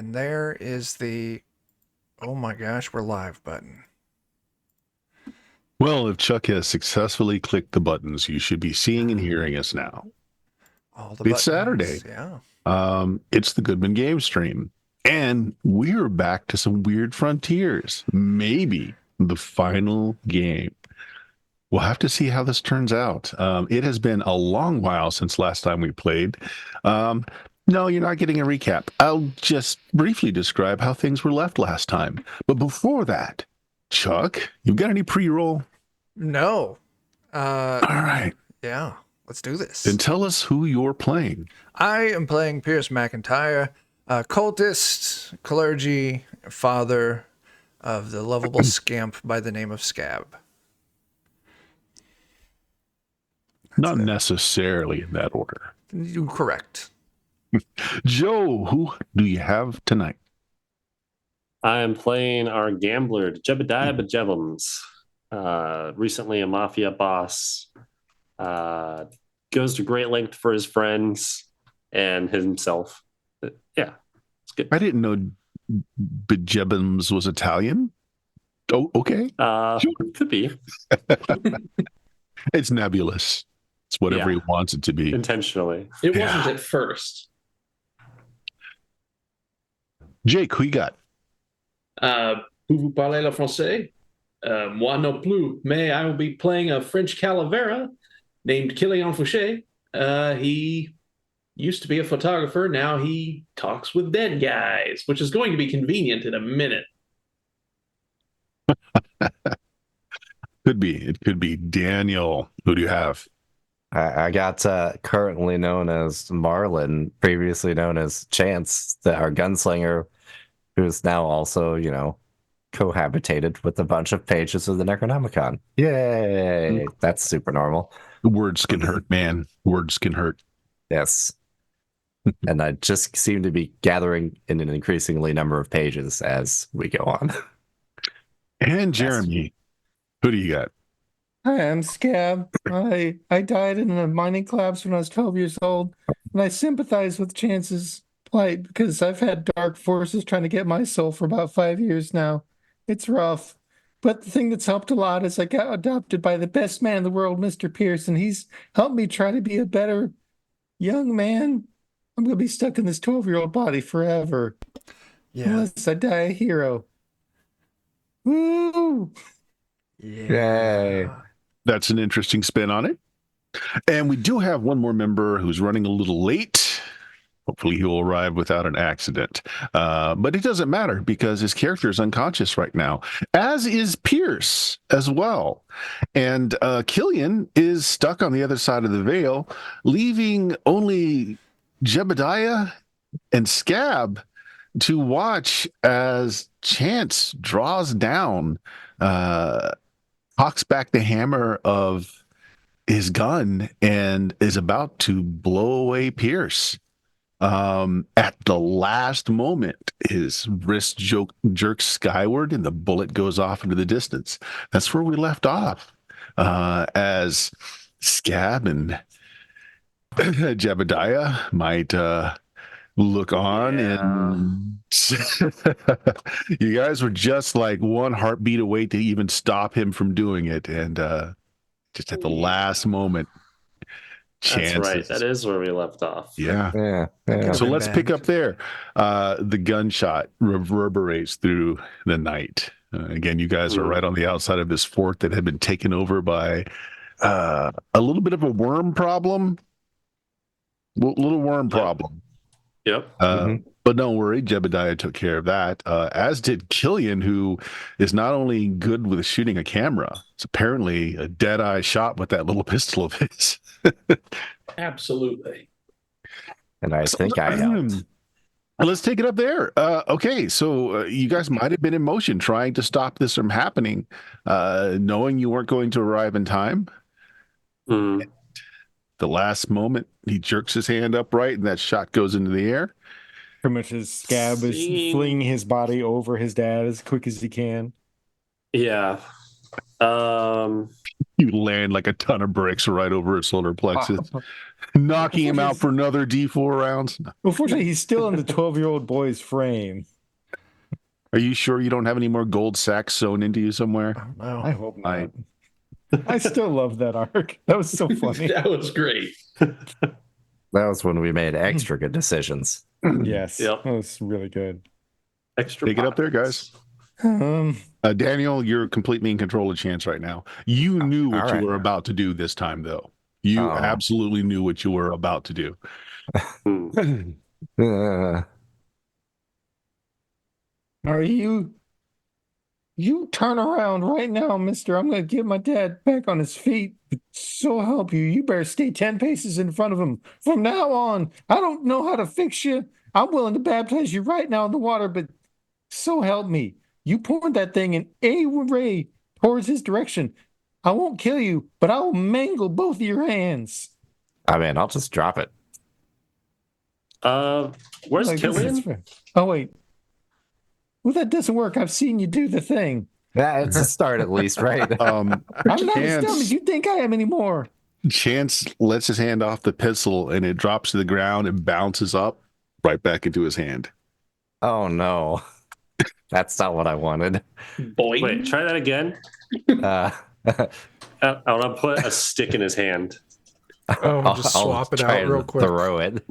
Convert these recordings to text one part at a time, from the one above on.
And there is the, oh my gosh, we're live button. Well, if Chuck has successfully clicked the buttons, you should be seeing and hearing us now. All the It's buttons. Saturday. Yeah. It's the Goodman Game Stream. And we're back to some weird frontiers. Maybe the final game. We'll have to see how this turns out. It has been a long while since last time we played. No, you're not getting a recap. I'll just briefly describe how things were left last time. But before that, Chuck, you got any pre-roll? No. All right. Yeah. Let's do this. Then tell us who you're playing. I am playing Pierce McIntyre, a cultist, clergy, father of the lovable scamp by the name of Scab. Not necessarily in that order. You correct. Joe, who do you have tonight? I am playing our gambler, Jebediah Bejevums. Recently a mafia boss. Goes to great length for his friends and himself. Yeah, it's good. I didn't know Bejebums was Italian. Oh, okay. Could be. It's nebulous. It's whatever he wants it to be. Intentionally. It wasn't at first. Jake, who you got? Vous parlez le français? Moi non plus, mais I will be playing a French calavera named Killian Fouché. He used to be a photographer. Now he talks with dead guys, which is going to be convenient in a minute. Could be. It could be. Daniel, who do you have? I got currently known as Marlin, previously known as Chance, our gunslinger, who's now also, cohabitated with a bunch of pages of the Necronomicon. Yay! That's super normal. Words can hurt, man. Words can hurt. Yes. And I just seem to be gathering in an increasingly number of pages as we go on. And Jeremy, who do you got? Hi, I'm Scab. I died in a mining collapse when I was 12 years old, and I sympathize with Chance's plight because I've had dark forces trying to get my soul for about 5 years now. It's rough. But the thing that's helped a lot is I got adopted by the best man in the world, Mr. Pierce, and he's helped me try to be a better young man. I'm going to be stuck in this 12-year-old body forever. Yeah. Unless I die a hero. Woo! Yay. That's an interesting spin on it. And we do have one more member who's running a little late. Hopefully he'll arrive without an accident. But it doesn't matter because his character is unconscious right now, as is Pierce as well. And Killian is stuck on the other side of the veil, leaving only Jebediah and Scab to watch as Chance draws down, cocks back the hammer of his gun and is about to blow away Pierce. At the last moment, his wrist jerks skyward and the bullet goes off into the distance. That's where we left off, as Scab and Jebediah might look on, and you guys were just like one heartbeat away to even stop him from doing it, and just at the last moment, That's right. That is where we left off. Yeah. Yeah. So let's pick up there. The gunshot reverberates through the night. Again, you guys are right on the outside of this fort that had been taken over by a little bit of a worm problem. Little worm problem. Yep. But don't worry, Jebediah took care of that, as did Killian, who is not only good with shooting a camera, it's apparently a dead-eye shot with that little pistol of his. Absolutely. And I think I helped. Let's take it up there. Okay, so you guys might have been in motion trying to stop this from happening, knowing you weren't going to arrive in time. The last moment, he jerks his hand upright, and that shot goes into the air. Pretty much as Scab is flinging his body over his dad as quick as he can. Yeah. You land like a ton of bricks right over his solar plexus. knocking him out for another D4 rounds. Unfortunately, he's still in the 12-year-old boy's frame. Are you sure you don't have any more gold sacks sewn into you somewhere? Oh, no. I hope not. I still love that arc. That was so funny. That was great. That was when we made extra good decisions. Yes. Yep. That was really good. Extra Take it up there, pockets. Um, Daniel, you're completely in control of chance right now. You knew what all you right. were about to do this time, though. You Oh. absolutely knew what you were about to do. Hmm. are you turn around right now, mister. I'm gonna get my dad back on his feet. So help you. You better stay 10 paces in front of him. From now on, I don't know how to fix you. I'm willing to baptize you right now in the water, but so help me. You point that thing in a ray towards his direction. I won't kill you, but I will mangle both of your hands. I mean, I'll just drop it. Where's Like, this is Killian? fair. Oh, wait. Well, that doesn't work. I've seen you do the thing. Yeah, it's a start at least, right? I'm not as dumb as you think I am anymore. Chance lets his hand off the pistol and it drops to the ground and bounces up right back into his hand. Oh no, that's not what I wanted. Boy. Wait, try that again. Uh, I want to put a stick in his hand. Oh, just swap it try out real and quick. Throw it.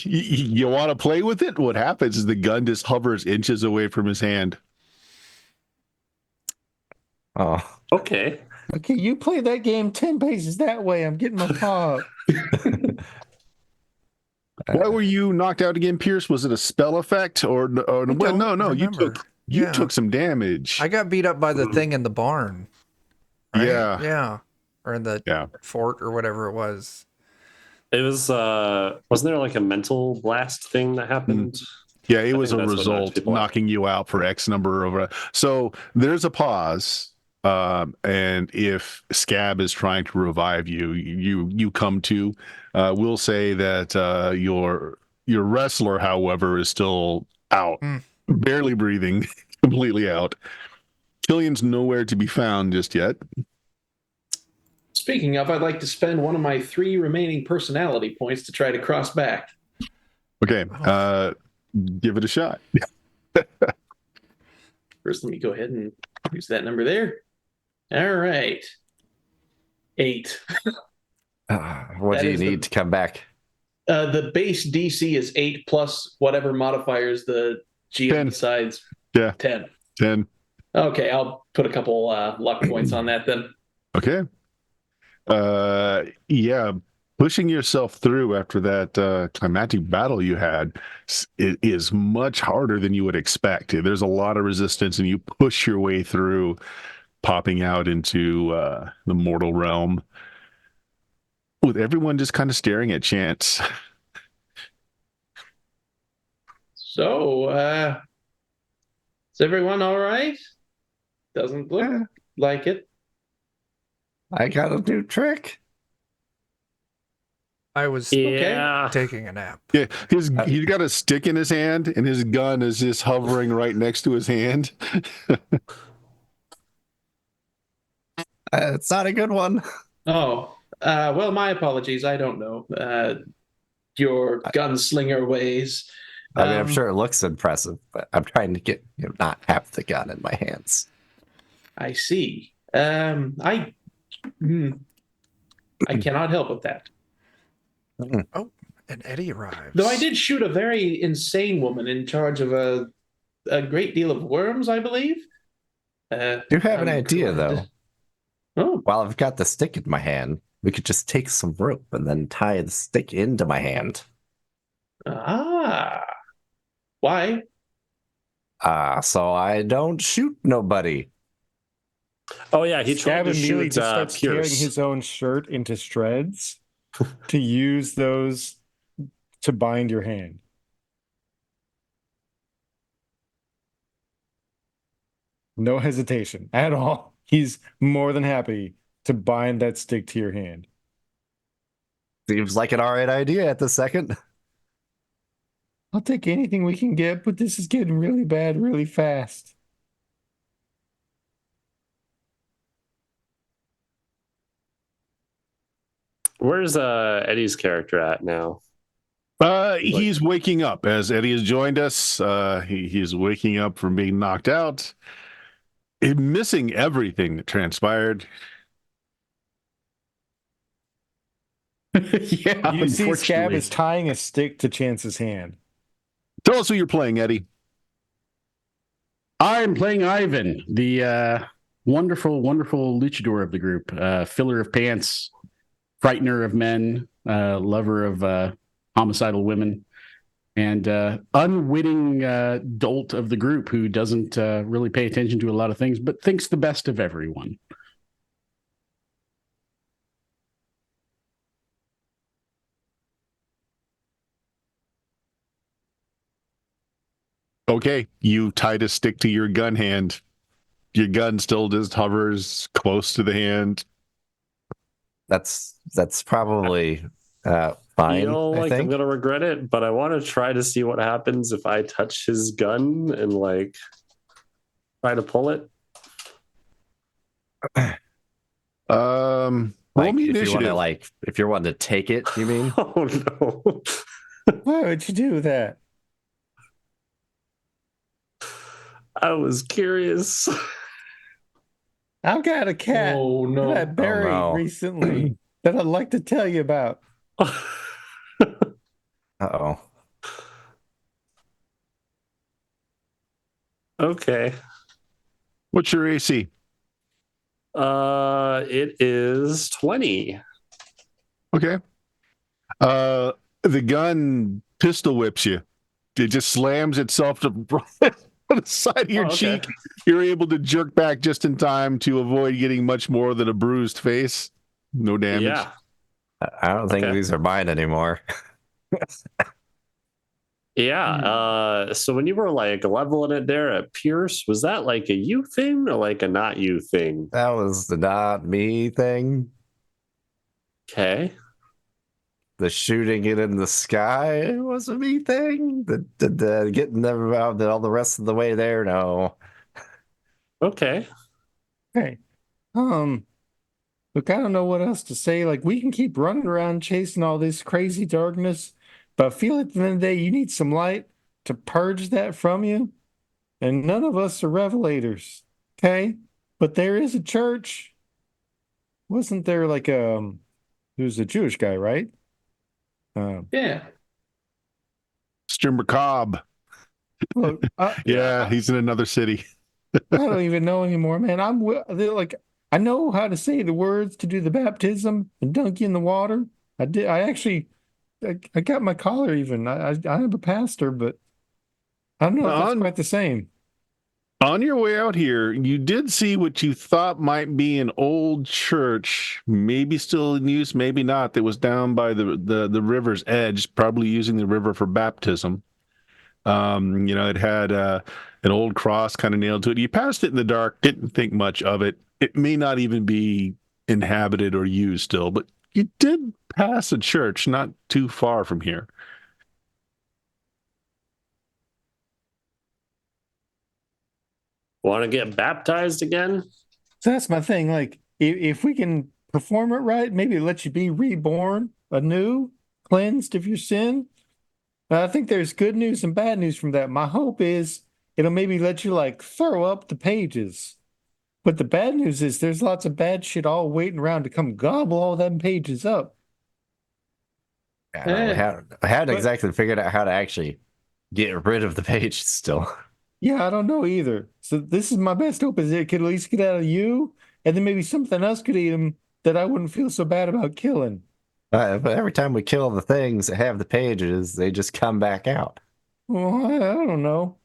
You want to play with it? What happens is the gun just hovers inches away from his hand. Oh, Okay. Okay, you play that game 10 paces that way. I'm getting my paw up. Why were you knocked out again, Pierce? Was it a spell effect or well, don't no? remember. You Yeah. took some damage. I got beat up by the thing in the barn. Right? Yeah. Yeah. Or in the Yeah. fort or whatever it was. It was wasn't there like a mental blast thing that happened? Yeah, it I was think a that's what knocked result people out. knocking you out for X number of. So there's a pause, and if Scab is trying to revive you, you come to. We'll say that your wrestler, however, is still out, barely breathing, completely out. Killian's nowhere to be found just yet. Speaking of, I'd like to spend one of my 3 remaining personality points to try to cross back. Okay, give it a shot. First, let me go ahead and use that number there. All right. 8. what That do you is need to come back? The base DC is 8 plus whatever modifiers the GM 10. decides. Yeah. 10. 10. Okay, I'll put a couple luck points on that then. Okay. Yeah, pushing yourself through after that climatic battle you had it is much harder than you would expect. There's a lot of resistance and you push your way through, popping out into the mortal realm with everyone just kind of staring at Chance. So, is everyone all right? Doesn't look like it. I got a new trick. I was Yeah. taking a nap. Yeah, he's got a stick in his hand and his gun is just hovering right next to his hand. It's not a good one. Oh, well, my apologies. I don't know your gunslinger ways. I mean, I'm sure it looks impressive, but I'm trying to get not have the gun in my hands. I see. I cannot help with that. Oh, and Eddie arrives. Though I did shoot a very insane woman in charge of a great deal of worms, I believe. You have an I'm idea, glad. though. Oh, While I've got the stick in my hand, we could just take some rope and then tie the stick into my hand. Why? So I don't shoot nobody. Oh yeah, he tried Scab to immediately shoot just starts tearing Pierce. his own shirt into shreds to use those to bind your hand. No hesitation at all. He's more than happy to bind that stick to your hand. Seems like an alright idea at the second. I'll take anything we can get, but this is getting really bad really fast. Where's Eddie's character at now? He's waking up as Eddie has joined us. He's waking up from being knocked out, missing everything that transpired. Yeah, You see, Scab unfortunately. is tying a stick to Chance's hand. Tell us who you're playing, Eddie. I'm playing Ivan, the wonderful, wonderful luchador of the group, filler of pants, frightener of men, lover of homicidal women, and unwitting dolt of the group who doesn't really pay attention to a lot of things, but thinks the best of everyone. Okay, you tied a stick to your gun hand. Your gun still just hovers close to the hand. That's probably fine. Feel I like I'm think. gonna regret it, but I want to try to see what happens if I touch his gun and like try to pull it. Roll Like me if you want initiative. to if you're wanting to take it, you mean? Oh no. Why would you do that? I was curious. I've got a cat Oh that I no! buried no. recently that I'd like to tell you about. Uh-oh. Okay. What's your AC? It is 20. Okay. The gun pistol whips you. It just slams itself to on the side of your Oh, okay. cheek. You're able to jerk back just in time to avoid getting much more than a bruised face. No damage. Yeah. I don't think Okay. these are mine anymore. Yeah. So when you were like leveling it there at Pierce, was that like a you thing or like a not you thing? That was the not me thing. Okay. The shooting it in the sky was a me thing. The getting them out all the rest of the way there, no. Okay. Okay. Look, I don't know what else to say. Like, we can keep running around chasing all this crazy darkness, but I feel like at the end of the day, you need some light to purge that from you. And none of us are revelators. Okay? But there is a church. Wasn't there like who's a Jewish guy, right? Yeah. Mr. Macabre. Look, Yeah, he's in another city. I don't even know anymore, man. They're like, I know how to say the words to do the baptism and dunk you in the water. I did. I actually, I got my collar even. I'm a pastor, but I don't know if that's quite the same. On your way out here, you did see what you thought might be an old church, maybe still in use, maybe not, that was down by the river's edge, probably using the river for baptism. It had an old cross kind of nailed to it. You passed it in the dark, didn't think much of it. It may not even be inhabited or used still, but you did pass a church not too far from here. Want to get baptized again? So that's my thing. Like, if we can perform it right, maybe it lets you be reborn anew, cleansed of your sin. I think there's good news and bad news from that. My hope is it'll maybe let you like throw up the pages. But the bad news is there's lots of bad shit all waiting around to come gobble all them pages up. I don't know, I hadn't exactly figured out how to actually get rid of the page still. Yeah, I don't know either. So this is my best hope is it could at least get out of you, and then maybe something else could eat them that I wouldn't feel so bad about killing. But every time we kill the things that have the pages, they just come back out. Well, I don't know.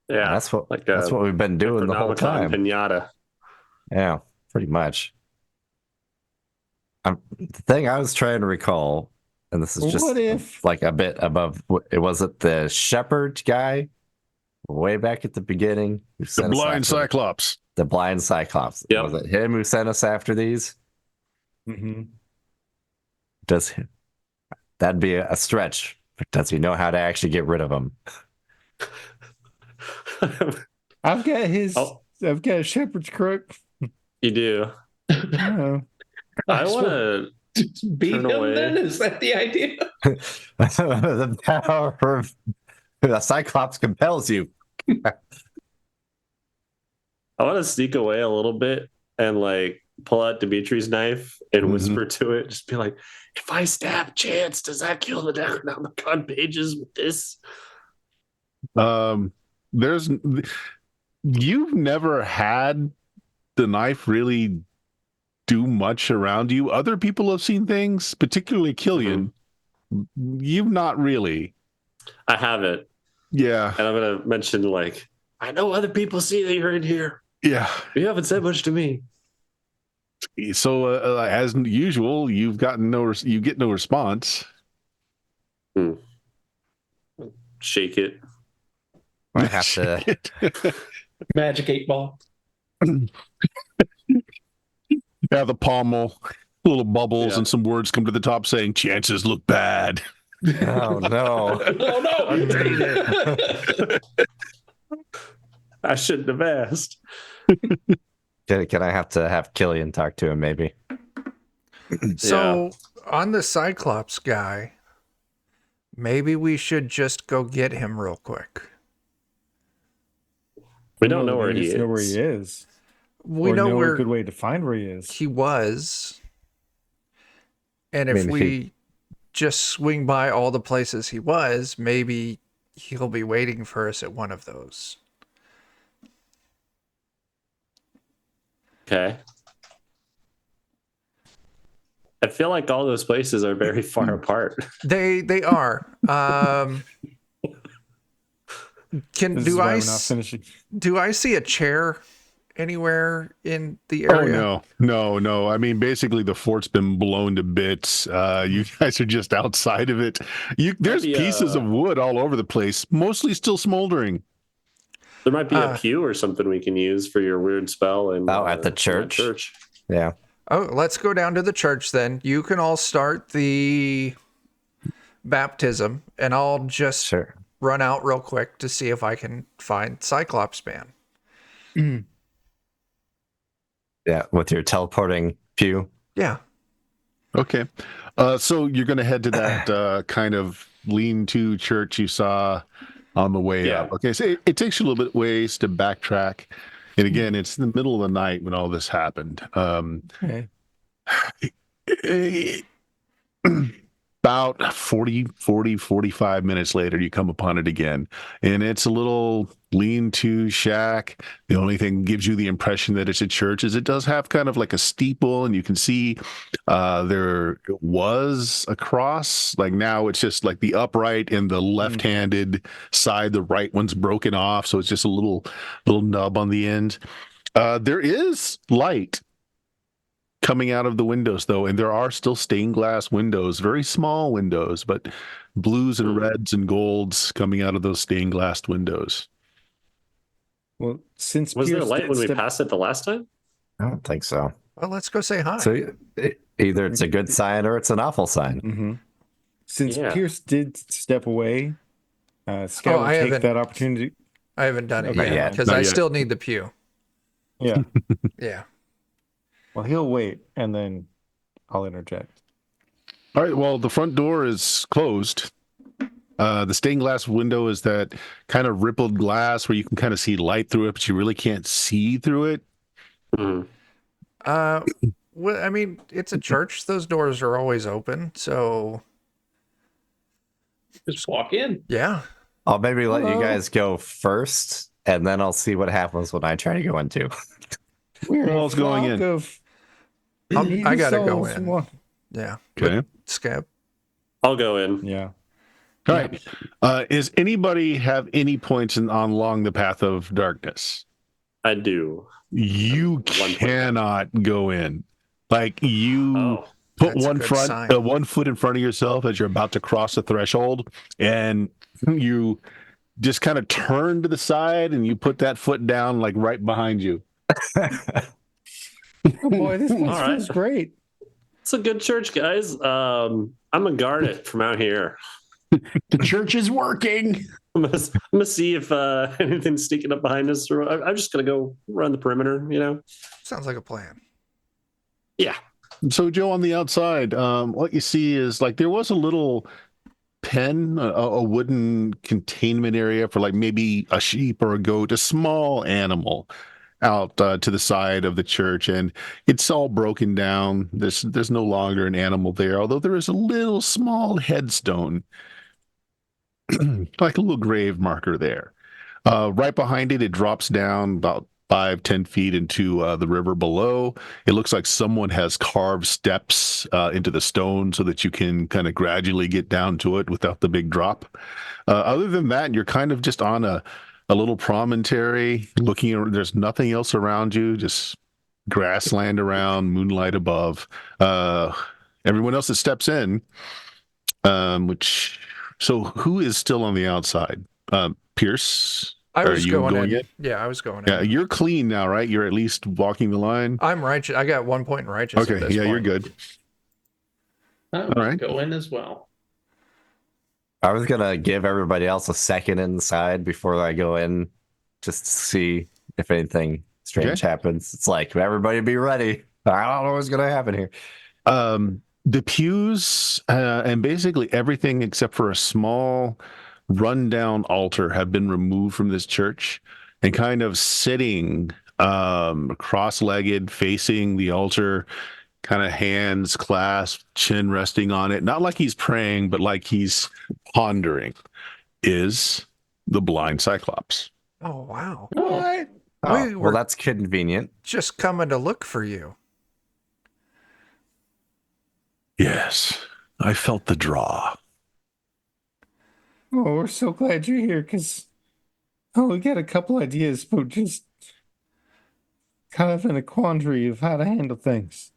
Yeah. That's what like that's what we've been doing the whole Necronomicon time. Pinata. Yeah, pretty much. The thing I was trying to recall, and this is just What if- like a bit above, was it the shepherd guy way back at the beginning? Who The sent us blind after Cyclops. The blind Cyclops. Yep. Was it him who sent us after these? Mm-hmm. That'd be a stretch, but does he know how to actually get rid of them? I've got his. Oh. I've got a shepherd's crook. You do. Oh. I want to beat turn him. away. Then is that the idea? The power of the Cyclops compels you. I want to sneak away a little bit and like pull out Dimitri's knife and Mhm. whisper to it. Just be like, if I stab Chance, does that kill the Necronomicon pages with this? There's you've never had the knife really do much around you. Other people have seen things, particularly Killian. You've not really. I have it. Yeah. And I'm going to mention, like, I know other people see that you're in here. Yeah. You haven't said much to me. So as usual, you get no response. Shake it. I have to. Magic 8-ball. Yeah, the pommel, little bubbles, Yeah. and some words come to the top saying chances look bad. Oh no! Oh no! I shouldn't have asked. Can I have Killian talk to him? Maybe. So on the Cyclops guy, maybe we should just go get him real quick. We don't know where we he just is. know where he is. We or know a where good way to find where he is. he was. And if I mean, we just swing by all the places he was, maybe he'll be waiting for us at one of those. Okay. I feel like all those places are very far apart. They are. This is why we're not finishing. Do I see a chair anywhere in the Oh area? no. I mean, basically the fort's been blown to bits. You guys are just outside of it. There's Maybe, pieces of wood all over the place, mostly still smoldering. There might be a pew or something we can use for your weird spell. And at the church. Yeah. Oh, let's go down to the church then. You can all start the baptism, and I'll just run out real quick to see if I can find Cyclops Man. Yeah, with your teleporting pew. Yeah. Okay. So you're going to head to that kind of lean-to church you saw on the way up. Okay, so it takes you a little bit ways to backtrack. And again, it's in the middle of the night when all this happened. Okay. About 45 minutes later, you come upon it again. And it's a little lean-to shack. The only thing gives you the impression that it's a church is it does have kind of like a steeple, and you can see there was a cross. Like now it's just like the upright and the left-handed side. The right one's broken off, so it's just a little nub on the end. There is light coming out of the windows, though, and there are still stained glass windows, very small windows, but blues and reds and golds coming out of those stained glass windows. Well, since Was there Pierce light did when we step- passed it the last time? I don't think so. Well, let's go say hi. So either it's a good sign or it's an awful sign. Mm-hmm. Since Pierce did step away, Scout will I take haven't- that opportunity. I haven't done it Okay. yet because Not I yet. still need the pew. Yeah. Yeah. Well, he'll wait, and then I'll interject. All right, well, the front door is closed. The stained glass window is that kind of rippled glass where you can kind of see light through it, but you really can't see through it. Mhm. Well, I mean, it's a church. Those doors are always open. So, Just walk in. yeah. I'll maybe let Hello. you guys go first, and then I'll see what happens when I try to go in too. We're Who else going in? I gotta go in. Yeah. Okay. Scab. I'll go in. Yeah. All right. Is anybody have any points along the path of darkness? I do. You 1 point. cannot go in. Like you Oh, put That's a good sign. one foot in front of yourself as you're about to cross the threshold, and you just kind of turn to the side and you put that foot down like right behind you. Oh boy, this place All feels right. great. it's a good church, guys. I'm gonna guard it from out here. The church is working. I'm gonna see if anything's sneaking up behind us. Or I'm just gonna go run the perimeter. Sounds like a plan. Yeah. So, Joe, on the outside, what you see is like there was a little pen, a wooden containment area for like maybe a sheep or a goat, a small animal out to the side of the church, and it's all broken down. There's no longer an animal there, although there is a little small headstone, like a little grave marker there. Right behind it, it drops down about 5-10 feet into the river below. It looks like someone has carved steps into the stone so that you can kind of gradually get down to it without the big drop. Other than that, you're kind of just on a little promontory looking. There's nothing else around you, just grassland around, moonlight above. Everyone else that steps in, which so who is still on the outside? Pierce, I are was you going in. in? Yeah, I was going Yeah, in. you're clean now, right? You're at least walking the line. I'm righteous. I got 1 point in righteous. Okay, at this yeah, point. you're good. I All will right. go in as well. I was gonna give everybody else a second inside before I go in, just to see if anything strange happens. It's like everybody be ready. I don't know what's gonna happen here. The pews and basically everything except for a small rundown altar have been removed from this church, and kind of sitting cross-legged facing the altar, kind of hands clasped, chin resting on it, not like he's praying but like he's pondering, is the blind Cyclops. Oh, wow. What? Oh, We well, were that's convenient. just coming to look for you. Yes, I felt the draw. Oh, we're so glad you're here because, we got a couple ideas, but just kind of in a quandary of how to handle things.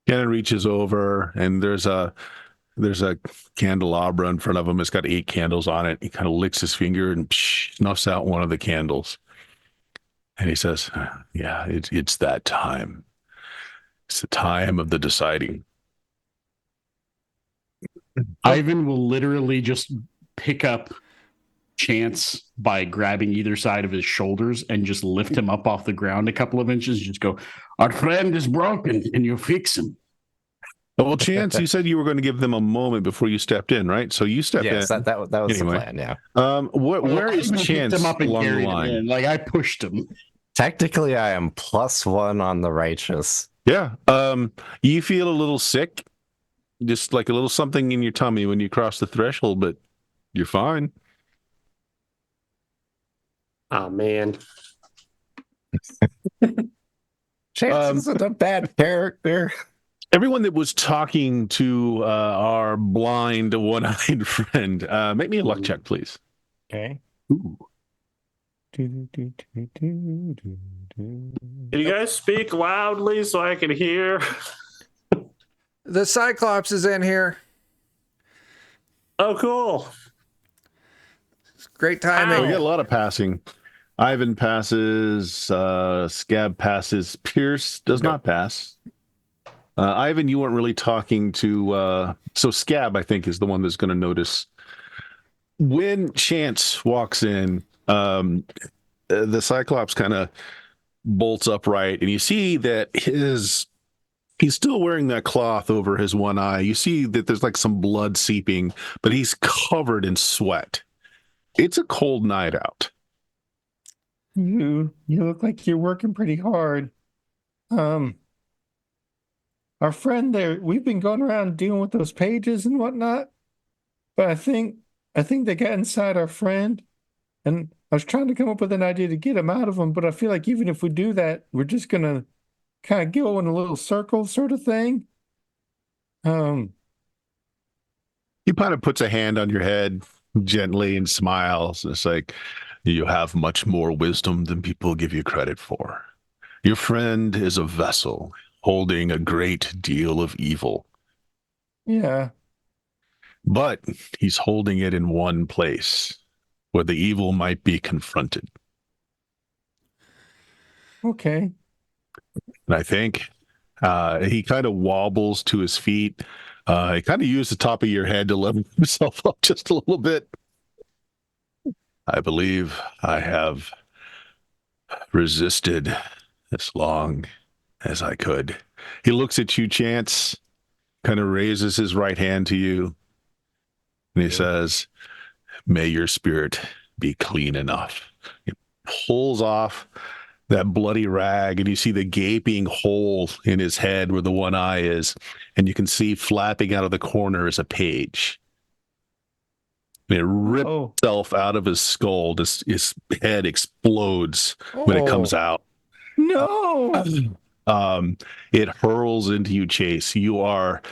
Gannon reaches over, and there's a candelabra in front of him. It's got 8 candles on it. He kind of licks his finger and snuffs out one of the candles. And he says, yeah, it's that time. It's the time of the deciding. Ivan will literally just pick up Chance by grabbing either side of his shoulders and just lift him up off the ground a couple of inches. Just go, our friend is broken. Can you fix him? Oh, well, Chance, you said you were going to give them a moment before you stepped in, right? So you step in. Yes, that was Anyway. the plan. Yeah. Where is Ivan picked Chance him up and along the carried him line? in. Like I pushed him. Technically, I am +1 on the righteous. Yeah. You feel a little sick, just like a little something in your tummy when you cross the threshold, but you're fine. Oh man. Chance isn't a bad character. Everyone that was talking to our blind, one-eyed friend, make me a luck check, please. Okay. Ooh. Can you guys speak loudly so I can hear? The Cyclops is in here. Oh, cool. It's great timing. We got a lot of passing. Ivan passes. Scab passes. Pierce does not pass. Ivan, you weren't really talking to. So Scab, I think, is the one that's going to notice. When Chance walks in, the Cyclops kind of bolts upright, and you see that he's still wearing that cloth over his one eye. You see that there's like some blood seeping, but he's covered in sweat. It's a cold night out. You look like you're working pretty hard. Our friend there, we've been going around dealing with those pages and whatnot, but I think they got inside our friend, and I was trying to come up with an idea to get him out of them, but I feel like even if we do that, we're just gonna kind of go in a little circle sort of thing. He kind of puts a hand on your head gently and smiles. It's like, you have much more wisdom than people give you credit for. Your friend is a vessel holding a great deal of evil. Yeah. But he's holding it in one place where the evil might be confronted. Okay. And I think he kind of wobbles to his feet. He kind of used the top of your head to level himself up just a little bit. I believe I have resisted as long as I could. He looks at you, Chance, kind of raises his right hand to you, and he says, "May your spirit be clean enough." He pulls off that bloody rag, and you see the gaping hole in his head where the one eye is, and you can see flapping out of the corner is a page. And it rips itself out of his skull. His head explodes when it comes out. No. It hurls into you, Chase. You are,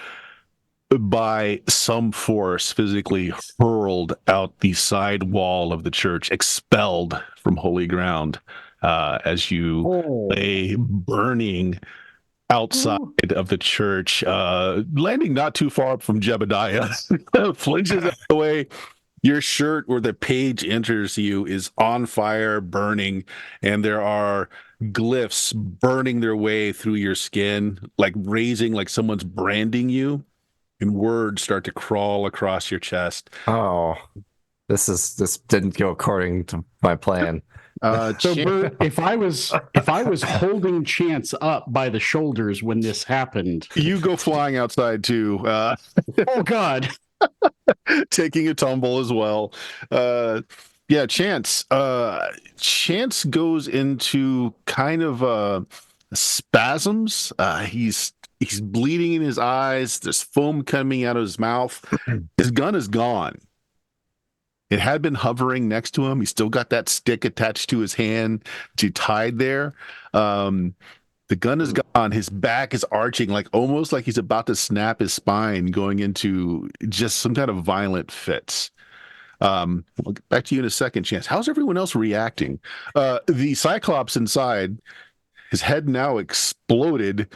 by some force, physically hurled out the side wall of the church, expelled from holy ground, as you lay burning outside of the church, landing not too far from Jebediah. Flinches out of the way. Your shirt where the page enters you is on fire, burning, and there are glyphs burning their way through your skin, like raising, like someone's branding you, and words start to crawl across your chest. Oh, this didn't go according to my plan. So Bert, if I was holding Chance up by the shoulders when this happened, you go flying outside too. Oh God. Taking a tumble as well. Yeah, Chance. Chance goes into kind of spasms. He's bleeding in his eyes. There's foam coming out of his mouth. His gun is gone. It had been hovering next to him. He's still got that stick attached to his hand, which he tied there. The gun is gone. His back is arching, like almost like he's about to snap his spine, going into just some kind of violent fits. We'll get back to you in a second, Chance. How's everyone else reacting? The Cyclops inside, his head now exploded,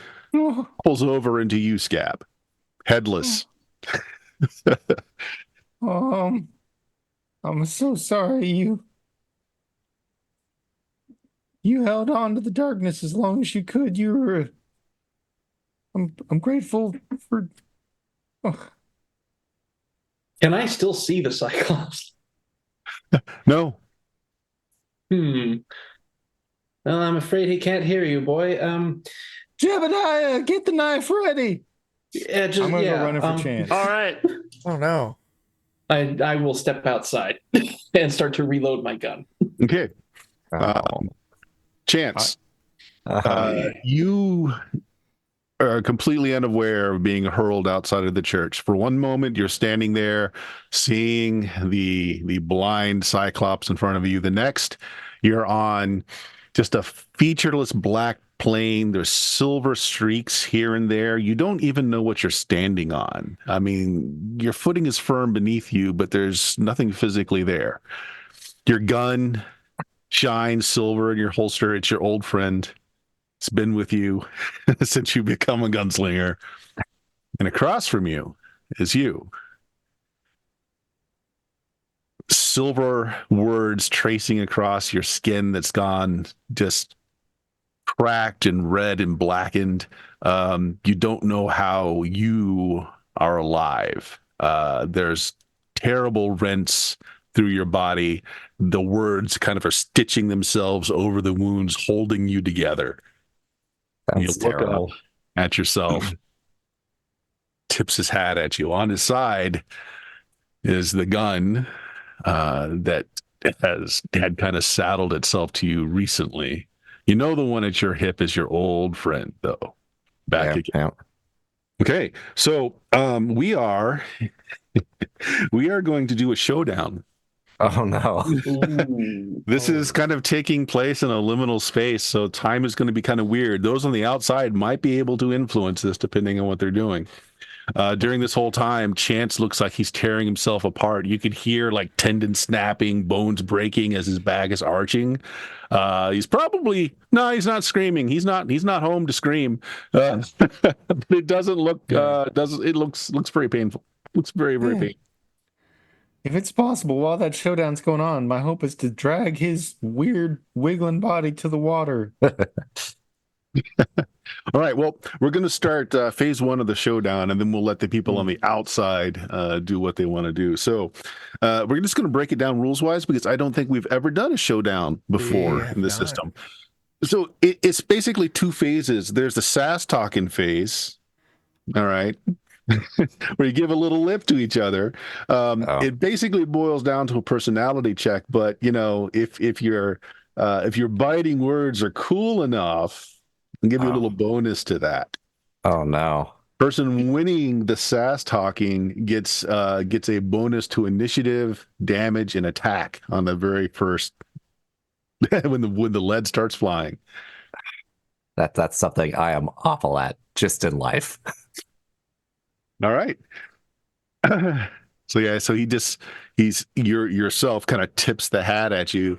pulls over into you, Scab, headless. I'm so sorry. You held on to the darkness as long as you could. I'm grateful for. Oh. Can I still see the Cyclops? No. Well, I'm afraid he can't hear you, boy. Jebediah, get the knife ready. Yeah, I'm gonna go running for Chance. All right. Oh no. I will step outside and start to reload my gun. Okay. Chance, you are completely unaware of being hurled outside of the church. For one moment, you're standing there seeing the blind Cyclops in front of you. The next, you're on just a featureless black plain. There's silver streaks here and there. You don't even know what you're standing on. I mean, your footing is firm beneath you, but there's nothing physically there. Your gun shines silver in your holster. It's your old friend. It's been with you since you become a gunslinger. And across from you is you. Silver words tracing across your skin that's gone just cracked and red and blackened. You don't know how you are alive. There's terrible rents through your body. The words kind of are stitching themselves over the wounds, holding you together. That's you look terrible. up at yourself, tips his hat at you. On his side is the gun that had kind of saddled itself to you recently. You know the one at your hip is your old friend, though. Back again. Yeah. Okay, so we are going to do a showdown. Oh no. This is kind of taking place in a liminal space, so time is going to be kind of weird. Those on the outside might be able to influence this depending on what they're doing. During this whole time, Chance looks like he's tearing himself apart. You could hear like tendons snapping, bones breaking as his back is arching. He's not screaming. He's not home to scream. But it doesn't look it looks very painful. Looks very, very painful. If it's possible, while that showdown's going on, my hope is to drag his weird wiggling body to the water. All right. Well, we're going to start phase one of the showdown, and then we'll let the people on the outside do what they want to do. So we're just going to break it down rules-wise because I don't think we've ever done a showdown before in the system. So it's basically two phases. There's the sass talking phase, all right, where you give a little lip to each other. It basically boils down to a personality check. But if your biting words are cool enough, I'll give you a little bonus to that. Oh no! Person winning the sass talking gets a bonus to initiative, damage, and attack on the very first when the lead starts flying. That's something I am awful at just in life. All right. So yourself kind of tips the hat at you,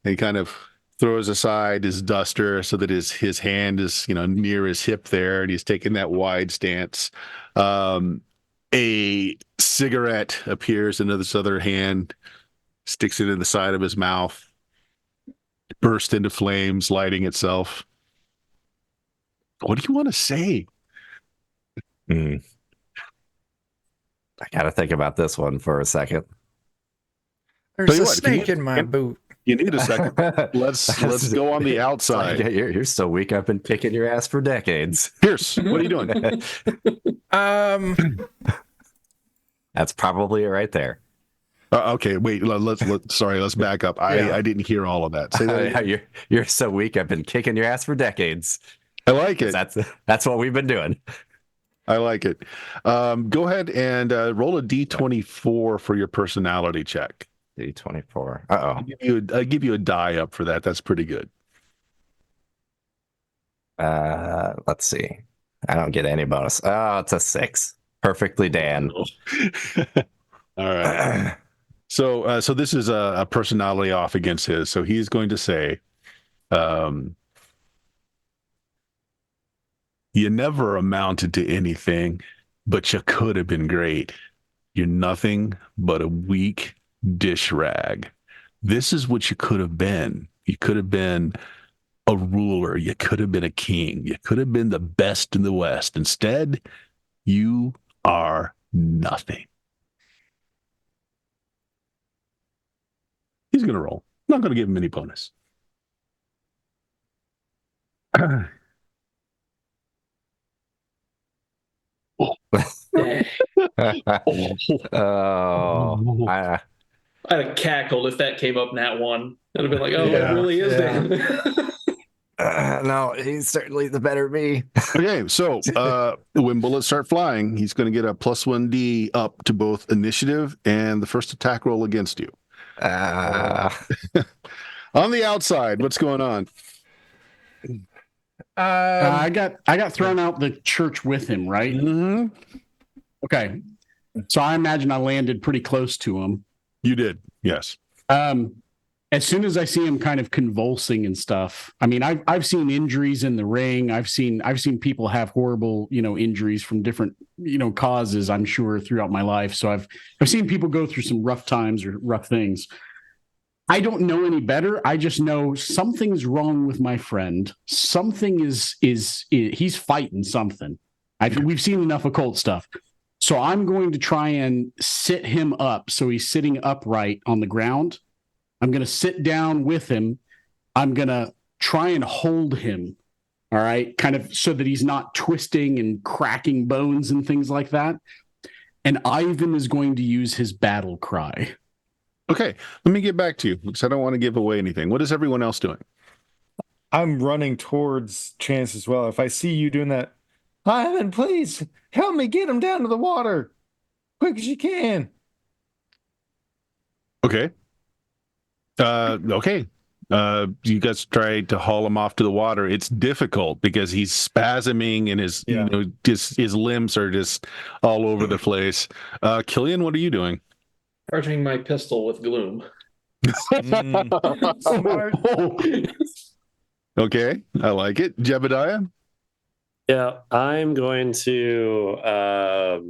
and he kind of throws aside his duster so that his hand is near his hip there, and he's taking that wide stance. A cigarette appears into this other hand, sticks it in the side of his mouth, bursts into flames, lighting itself. What do you want to say? I gotta think about this one for a second. There's a snake in my boot. You need a second. Let's go on the outside. Like, you're so weak. I've been kicking your ass for decades. Pierce, what are you doing? That's probably it right there. Okay, wait. Let's back up. I didn't hear all of that. Say that. You're so weak. I've been kicking your ass for decades. I like it. That's what we've been doing. I like it. Go ahead and roll a d24 for your personality check. D24. Uh-oh. I'll give you a die up for that. That's pretty good. Let's see. I don't get any bonus. Oh, it's a 6. Perfectly Dan. All right. So this is a personality off against his. So he's going to say, you never amounted to anything, but you could have been great. You're nothing but a weak dish rag. This is what you could have been. You could have been a ruler. You could have been a king. You could have been the best in the West. Instead, you are nothing. He's going to roll. I'm not going to give him any bonus. I I'd have cackled if that came up in that one. I'd have been like, "Oh, that really is Dan." No, he's certainly the better me. Okay, so when bullets start flying, he's going to get a +1d up to both initiative and the first attack roll against you. On the outside, what's going on? I got thrown out the church with him, right? Mm-hmm. Okay, so I imagine I landed pretty close to him. You did, yes. As soon as I see him kind of convulsing and stuff, I mean, I've seen injuries in the ring. I've seen people have horrible, injuries from different, causes, I'm sure, throughout my life. So I've seen people go through some rough times or rough things. I don't know any better. I just know something's wrong with my friend. Something is he's fighting something. We've seen enough occult stuff. So I'm going to try and sit him up so he's sitting upright on the ground. I'm going to sit down with him. I'm going to try and hold him, all right, kind of so that he's not twisting and cracking bones and things like that. And Ivan is going to use his battle cry. Okay, let me get back to you because I don't want to give away anything. What is everyone else doing? I'm running towards Chance as well. If I see you doing that, Ivan, please help me get him down to the water, quick as you can. Okay. Okay. You guys try to haul him off to the water. It's difficult because he's spasming and his limbs are just all over the place. Killian, what are you doing? Charging my pistol with gloom. Smart. Okay, I like it. Jebediah? Yeah, I'm going to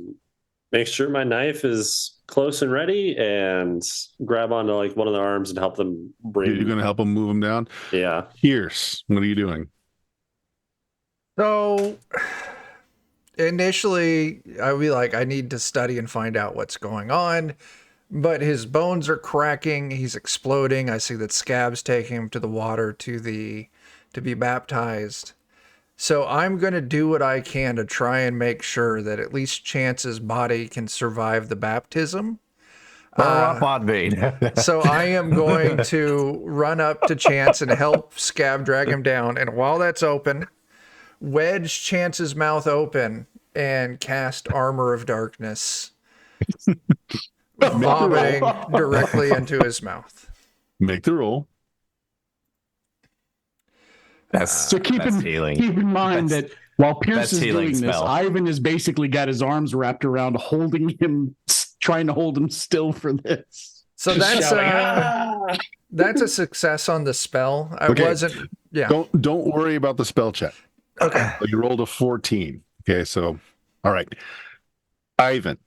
make sure my knife is close and ready and grab onto like one of their arms and help them bring. You're going to help him move him down? Yeah. Pierce, what are you doing? So initially, I would be like, I need to study and find out what's going on. But his bones are cracking. He's exploding. I see that Scab's taking him to the water to the to be baptized. So I'm going to do what I can to try and make sure that at least Chance's body can survive the baptism. Throw up on me. So I am going to run up to Chance and help Scab drag him down. And while that's open, wedge Chance's mouth open and cast Armor of Darkness, vomiting directly into his mouth. Make the roll. So keep in mind that while Pierce is doing this, Ivan has basically got his arms wrapped around holding him, trying to hold him still for this. So that's a success on the spell. Don't worry about the spell check. Okay. You rolled a 14. Okay, so all right. Ivan,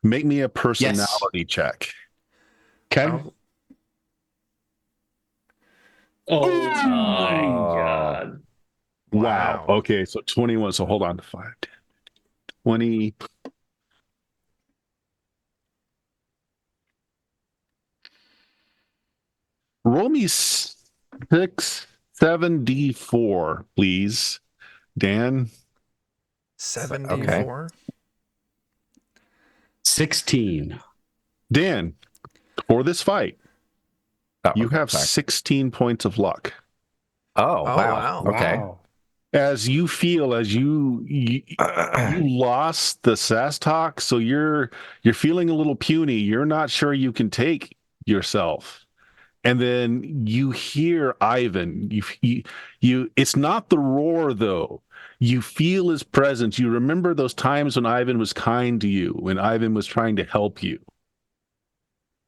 make me a personality check. Okay. Oh my God. Wow. Okay, so 21. So hold on to 5, 10, 20. Roll me 7d4, please. Dan. 7d4. 16. Dan, for this fight, you have 16 points of luck. Oh, wow. Okay. Wow. As you feel, you lost the SAS talk, so you're feeling a little puny. You're not sure you can take yourself. And then you hear Ivan. You it's not the roar though. You feel his presence. You remember those times when Ivan was kind to you, when Ivan was trying to help you.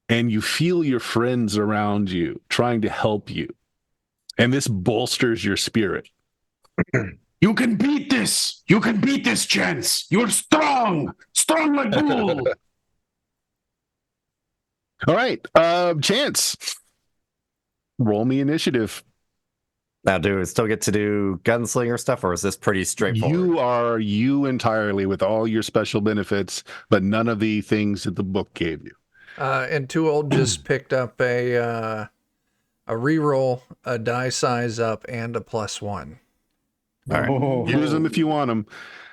And you feel your friends around you trying to help you. And this bolsters your spirit. You can beat this. You can beat this, Chance. You're strong. Strong like bull. All right. Chance. Roll me initiative. Now, do we still get to do gunslinger stuff, or is this pretty straightforward? You are you entirely with all your special benefits, but none of the things that the book gave you. And Too Old just picked up a reroll, a die size up, and a +1. All right. Oh. Use them if you want them.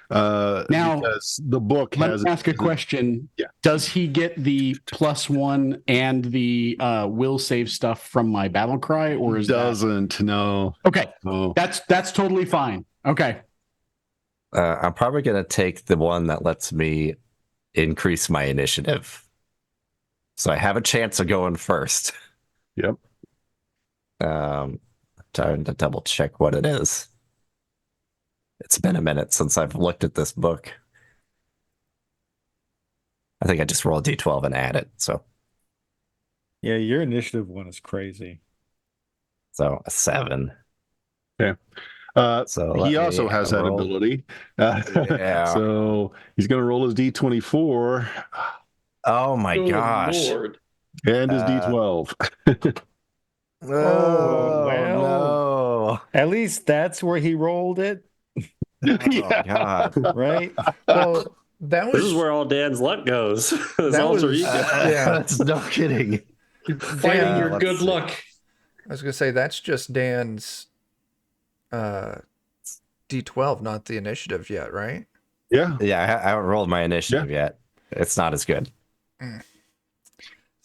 Now, because the book let has. me ask a question. Yeah. Does he get the +1 and the will save stuff from my battle cry, or is doesn't? No. Okay, No. that's totally fine. Okay. I'm probably going to take the one that lets me increase my initiative. So I have a chance of going first. Yep. Trying to double check what it is. It's been a minute since I've looked at this book. I think I just roll a d12 and add it. So Yeah, your initiative one is crazy. a 7. Okay. So he also has that roll. ability. Yeah. So he's going to roll his D24 Oh my Good gosh. Lord. and his D12. Oh, well. no. At least that's where he rolled it, Oh god. right? Well, that This is was where all Dan's luck goes. His That alter was- ego. Yeah. That's no kidding. Fighting Dan, your let's good see. luck. I was gonna say that's just Dan's D12, not the initiative yet, right? Yeah. Yeah, I haven't rolled my initiative yet. It's not as good.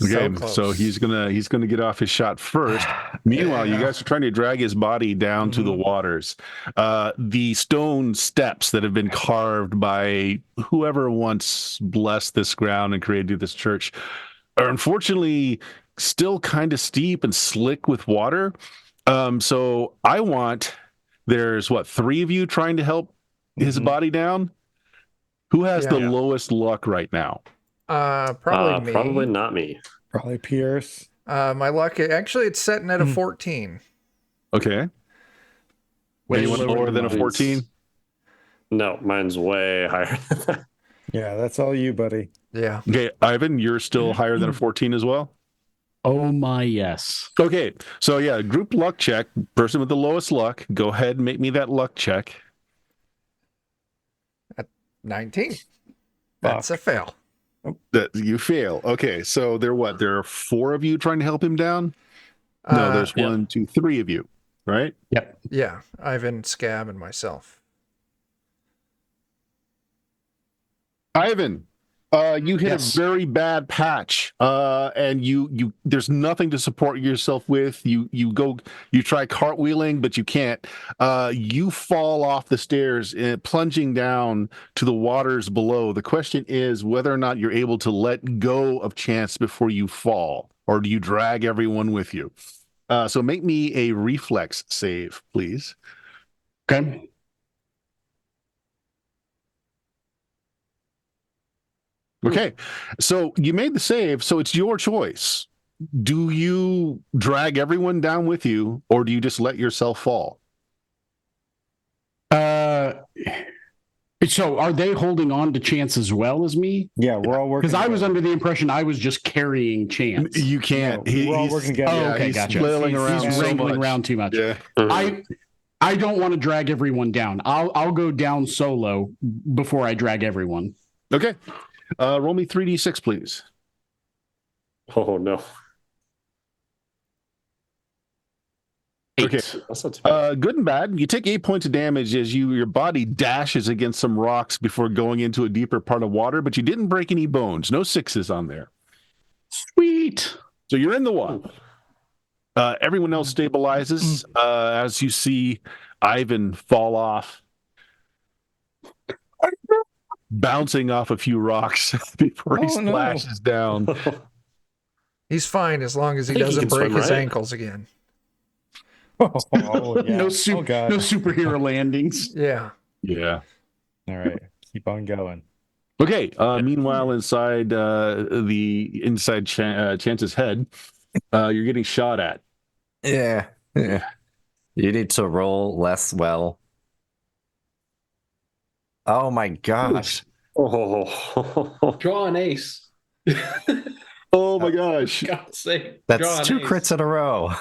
Okay, close. so he's gonna get off his shot first. Meanwhile, you guys are trying to drag his body down to the waters. The stone steps that have been carved by whoever once blessed this ground and created this church are unfortunately still kind of steep and slick with water. So I want there's 3 of you trying to help his body down. Who has the Yeah. lowest luck right now? Probably me. Probably not me. Probably Pierce. My luck, actually, it's setting at a 14. Okay. Anyone lower than a 14? No, mine's way higher than that. Yeah, that's all you, buddy. Yeah. Okay, Ivan, you're still higher than a 14 as well? Oh my yes. Okay, so yeah, group luck check. Person with the lowest luck, go ahead and make me that luck check. 19. That's a fail. That you fail. Okay, so there are 4 of you trying to help him down? No, there's yeah. 1, 2, 3 of you. right? Yep. Yeah, Ivan, Scab, and myself. Ivan, you hit Yes. a very bad patch, and you there's nothing to support yourself with. You try cartwheeling, but you can't. You fall off the stairs, plunging down to the waters below. The question is whether or not you're able to let go of Chance before you fall, or do you drag everyone with you? So make me a reflex save, please. Okay. Okay, so you made the save, so it's your choice. Do you drag everyone down with you, or do you just let yourself fall? So are they holding on to Chance as well as me? Yeah, we're all working. Because I was together. under the impression I was just carrying Chance. You can't. No, we're all working together. Oh, okay, he's gotcha. flailing around He's so wrangling much. around too much. Yeah. I don't want to drag everyone down. I'll go down solo before I drag everyone. Okay. Roll me 3d6, please. Oh no. 8. Okay. That's not too bad. Good and bad. You take 8 points of damage as your body dashes against some rocks before going into a deeper part of water, but you didn't break any bones. No 6s on there. Sweet. So you're in the water. Everyone else stabilizes as you see Ivan fall off, bouncing off a few rocks before he splashes down. He's fine as long as he I think he doesn't can break swim, his right? ankles again. Oh, yeah. No, Oh, God. no superhero landings. Yeah. Yeah. All right. Keep on going. Okay. Meanwhile, inside Chance's head, you're getting shot at. Yeah. You need to roll less well. Oh my gosh. Oh. Draw an ace. Oh my gosh. God's sake. That's Draw an 2 ace. crits in a row.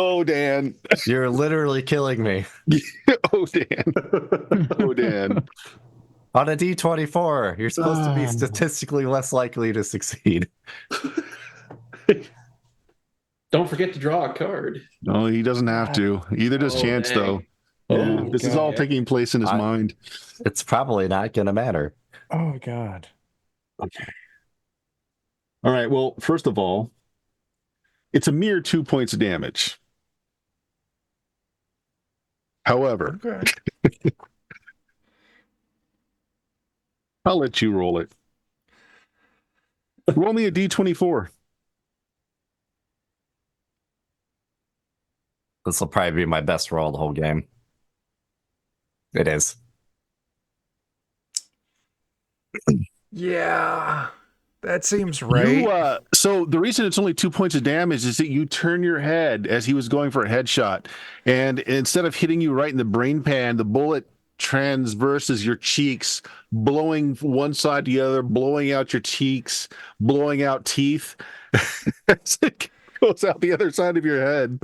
Oh, Dan. You're literally killing me. Oh, Dan. Oh, Dan. On a D24, you're supposed to be statistically less likely to succeed. Don't forget to draw a card. No, he doesn't have to. Either does Chance, dang. though. Yeah, Oh, this is God. all taking place in his mind. It's probably not going to matter. Oh, God. Okay. All right. Well, first of all, it's a mere 2 points of damage. However, Okay. I'll let you roll it. Roll me a D24. This will probably be my best roll the whole game. It is. Yeah. That seems right. So the reason it's only 2 points of damage is that you turn your head as he was going for a headshot, and instead of hitting you right in the brain pan, the bullet transverses your cheeks, blowing one side to the other, blowing out your cheeks, blowing out teeth as it goes out the other side of your head.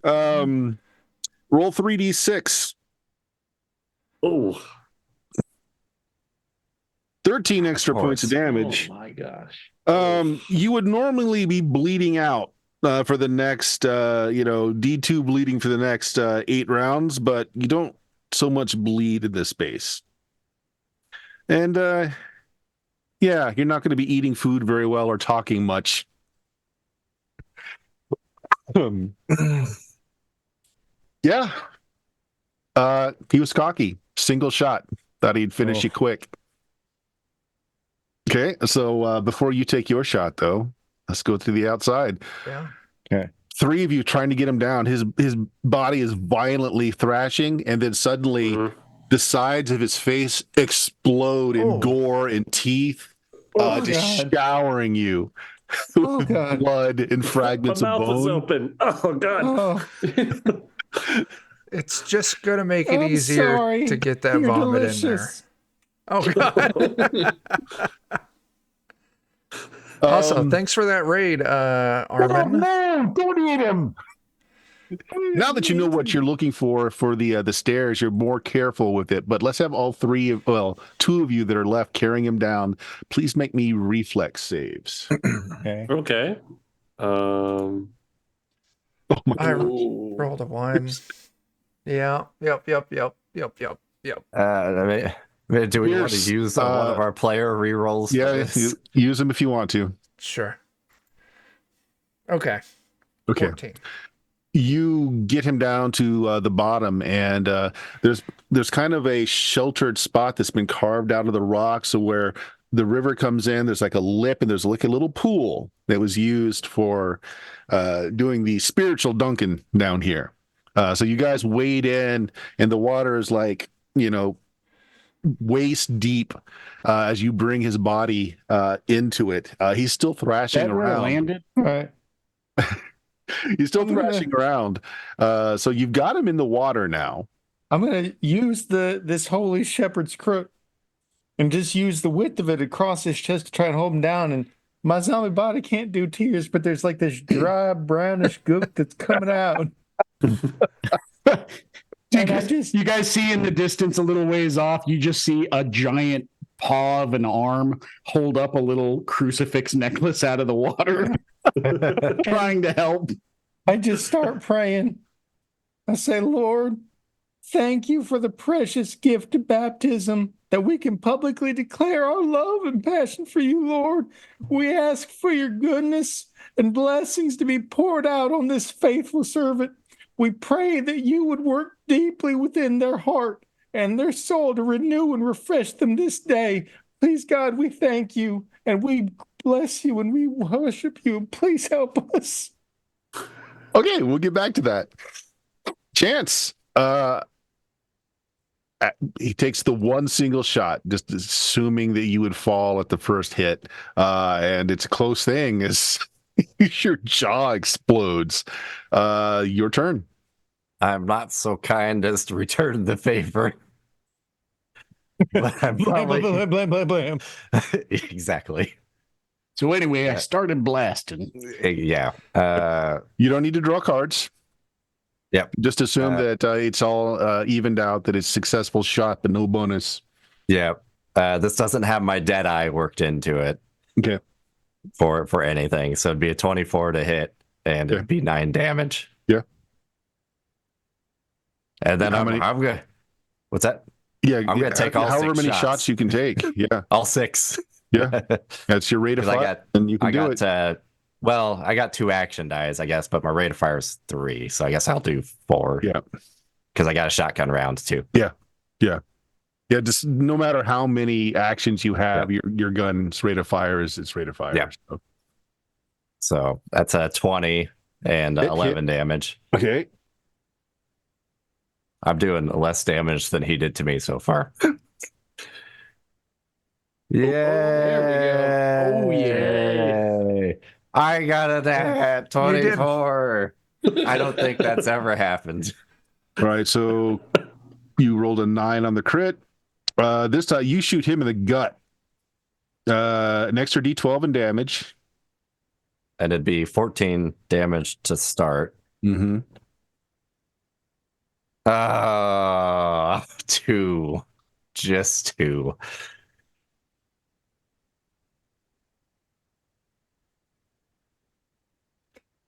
Roll 3d6. Oh. 13 extra points of damage. Oh my gosh. You would normally be bleeding out for the next D2 bleeding for the next 8 rounds, but you don't so much bleed in this space. And yeah, you're not going to be eating food very well or talking much. Yeah. He was cocky. Single shot. Thought he'd finish you quick. Okay, so before you take your shot, though, let's go to the outside. Yeah. Okay. 3 of you trying to get him down. His body is violently thrashing, and then suddenly the sides of his face explode in gore and teeth, just showering you with blood and fragments My of mouth bone. is open. Oh God. Oh, It's just going to make it I'm easier sorry. to get that You're vomit delicious. in there. Oh, God. Also, thanks for that raid, Armin. No, don't eat him. Now that you know what you're looking for the stairs, you're more careful with it. But let's have all 2 of you that are left carrying him down. Please make me reflex saves. Okay. Okay. Oh my I God. rolled a 1. Yeah. Yep. I mean, do we want to Pierce, use one of our player rerolls for Yeah, this? use them if you want to. Sure. Okay. Okay. 14. You get him down to the bottom, and there's kind of a sheltered spot that's been carved out of the rock. So where the river comes in, there's like a lip, and there's like a little pool that was used for doing the spiritual dunking down here. So you guys wade in, and the water is like, waist deep as you bring his body into it. He's still thrashing That where it around. landed? All right. He's still I'm gonna- thrashing around. So you've got him in the water now. I'm gonna use this holy shepherd's crook and just use the width of it across his chest to try and hold him down. And my zombie body can't do tears, but there's like this dry brownish gook that's coming out. And I just You guys see in the distance a little ways off, you just see a giant paw of an arm hold up a little crucifix necklace out of the water, trying to help. I just start praying. I say, Lord, thank you for the precious gift of baptism, that we can publicly declare our love and passion for you, Lord. We ask for your goodness and blessings to be poured out on this faithful servant. We pray that you would work deeply within their heart and their soul to renew and refresh them this day. Please, God, we thank you and we bless you and we worship you. Please help us. Okay, we'll get back to that. Chance. He takes the one single shot, just assuming that you would fall at the first hit. And it's a close thing as your jaw explodes. Your turn. I'm not so kind as to return the favor. But I'm Blam, probably... blam, blam, blam, blam. Exactly. So anyway, I started blasting. Yeah. You don't need to draw cards. Yep. Just assume that it's all evened out, that it's successful shot, but no bonus. Yeah. This doesn't have my dead eye worked into it. Okay. For anything. So it'd be a 24 to hit, and it'd be 9 damage. Yeah. And then I'm gonna... What's that? Yeah, I'm gonna take all however 6 many shots. shots you can take. Yeah. All 6. Yeah. That's your rate of fire, and you can do it. Well, I got 2 action dice, I guess, but my rate of fire is 3, so I guess I'll do 4. Yeah. Because I got a shotgun round too. Yeah. Just no matter how many actions you have, your gun's rate of fire is its rate of fire. Yeah. So that's a 20 and 11 damage. Okay. I'm doing less damage than he did to me so far. there we go. Oh, yeah. I got a at 24. I don't think that's ever happened. All right, so you rolled a 9 on the crit. This time you shoot him in the gut. An extra D12 in damage. And it'd be 14 damage to start. Mm-hmm. 2. Just 2.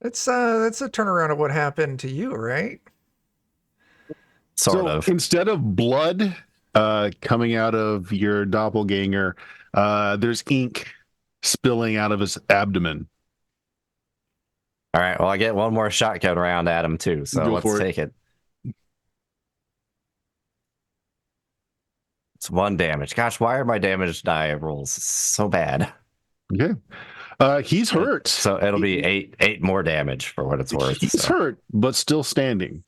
That's a turnaround of what happened to you, right? Sort of. Instead of blood coming out of your doppelganger, there's ink spilling out of his abdomen. All right. Well, I get one more shotgun round at him too, so let's take it. It's 1 damage. Gosh, why are my damage die rolls so bad? Okay. He's hurt. So it'll be 8 more damage for what it's worth. He's hurt, but still standing.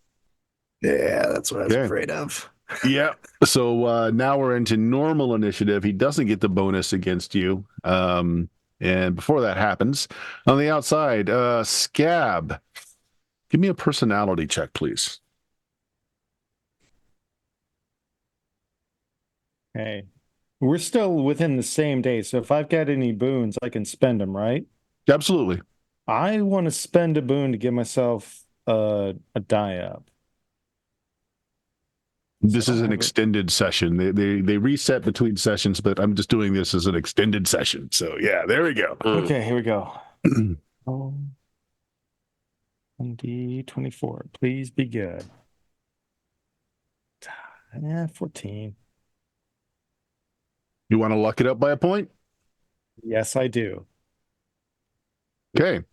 Yeah, that's what I was afraid of. Yeah. So now we're into normal initiative. He doesn't get the bonus against you. And before that happens, on the outside, Scab, give me a personality check, please. Hey, we're still within the same day, so if I've got any boons, I can spend them, right? Absolutely. I want to spend a boon to give myself a die up. This is an extended session. They reset between sessions, but I'm just doing this as an extended session. So yeah, there we go. Okay, here we go. 1d24. Please be good. 14. You want to luck it up by a point? Yes, I do. Okay.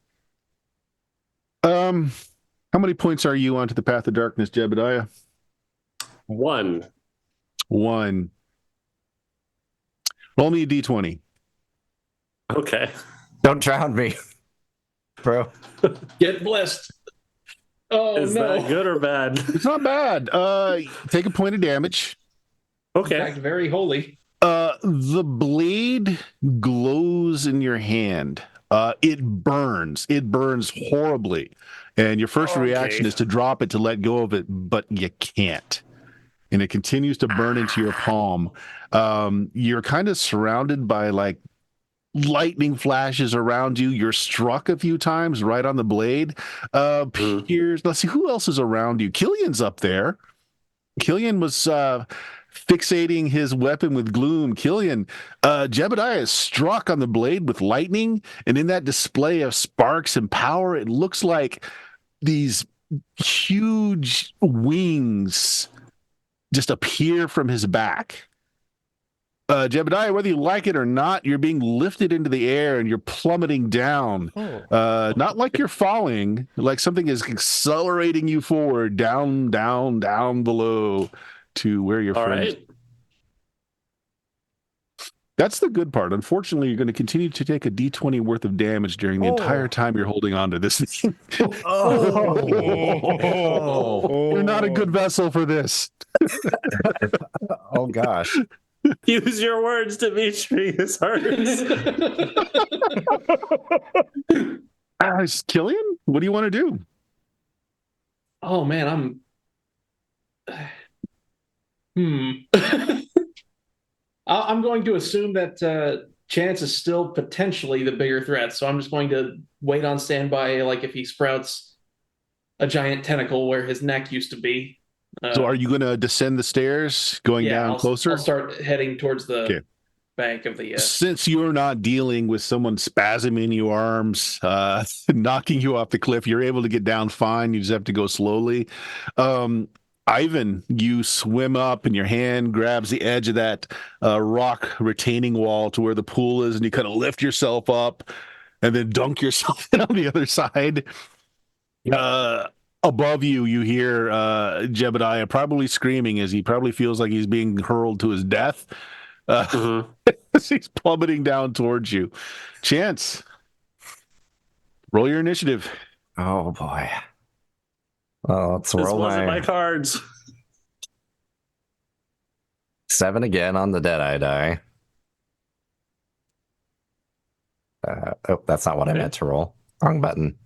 How many points are you onto the path of darkness, Jebediah? 1. 1. Roll me a d20. Okay. Don't drown me, bro. Get blessed. Oh, Is no. that good or bad? It's not bad. Take a point of damage. In Okay. fact, very holy. The blade glows in your hand. It burns. It burns horribly. And your first reaction is to drop it to let go of it, but you can't. And it continues to burn into your palm. You're kind of surrounded by like lightning flashes around you. You're struck a few times right on the blade. Piers, let's see, who else is around you? Killian's up there. Killian was fixating his weapon with gloom. Killian, Jebediah is struck on the blade with lightning, and in that display of sparks and power, it looks like these huge wings just appear from his back. Jebediah, whether you like it or not, you're being lifted into the air and you're plummeting down. Not like you're falling, like something is accelerating you forward, down, down, down below to where your friends. Right. That's the good part. Unfortunately, you're going to continue to take a d20 worth of damage during the entire time you're holding on to this thing. You're not a good vessel for this. Oh gosh. Use your words, Demetrius. Killian, what do you want to do? Oh, man, I'm going to assume that Chance is still potentially the bigger threat, so I'm just going to wait on standby, like if he sprouts a giant tentacle where his neck used to be. So are you going to descend the stairs, going down closer? I'll start heading towards the bank of the... Since you're not dealing with someone spasming your arms, knocking you off the cliff, you're able to get down fine. You just have to go slowly. Ivan, you swim up and your hand grabs the edge of that rock retaining wall to where the pool is, and you kind of lift yourself up and then dunk yourself in on the other side. Above you, you hear Jebediah probably screaming as he probably feels like he's being hurled to his death. As he's plummeting down towards you. Chance, roll your initiative. Oh boy. Well, let's This roll wasn't my cards. 7 again on the Deadeye die. That's not what I meant to roll. Wrong button.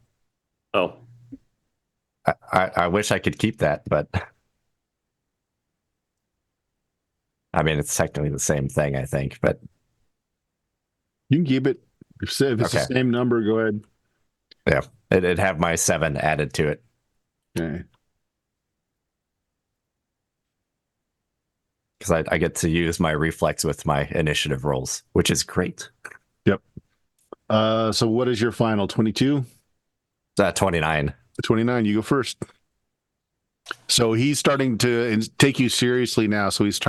Oh. I wish I could keep that, but I mean, it's technically the same thing, I think, but you can keep it. If it's the same number, go ahead. Yeah, it'd have my 7 added to it. Okay. Because I get to use my reflex with my initiative rolls, which is great. Yep. So what is your final? 22? 29. 29, you go first. So he's starting to take you seriously now. So he's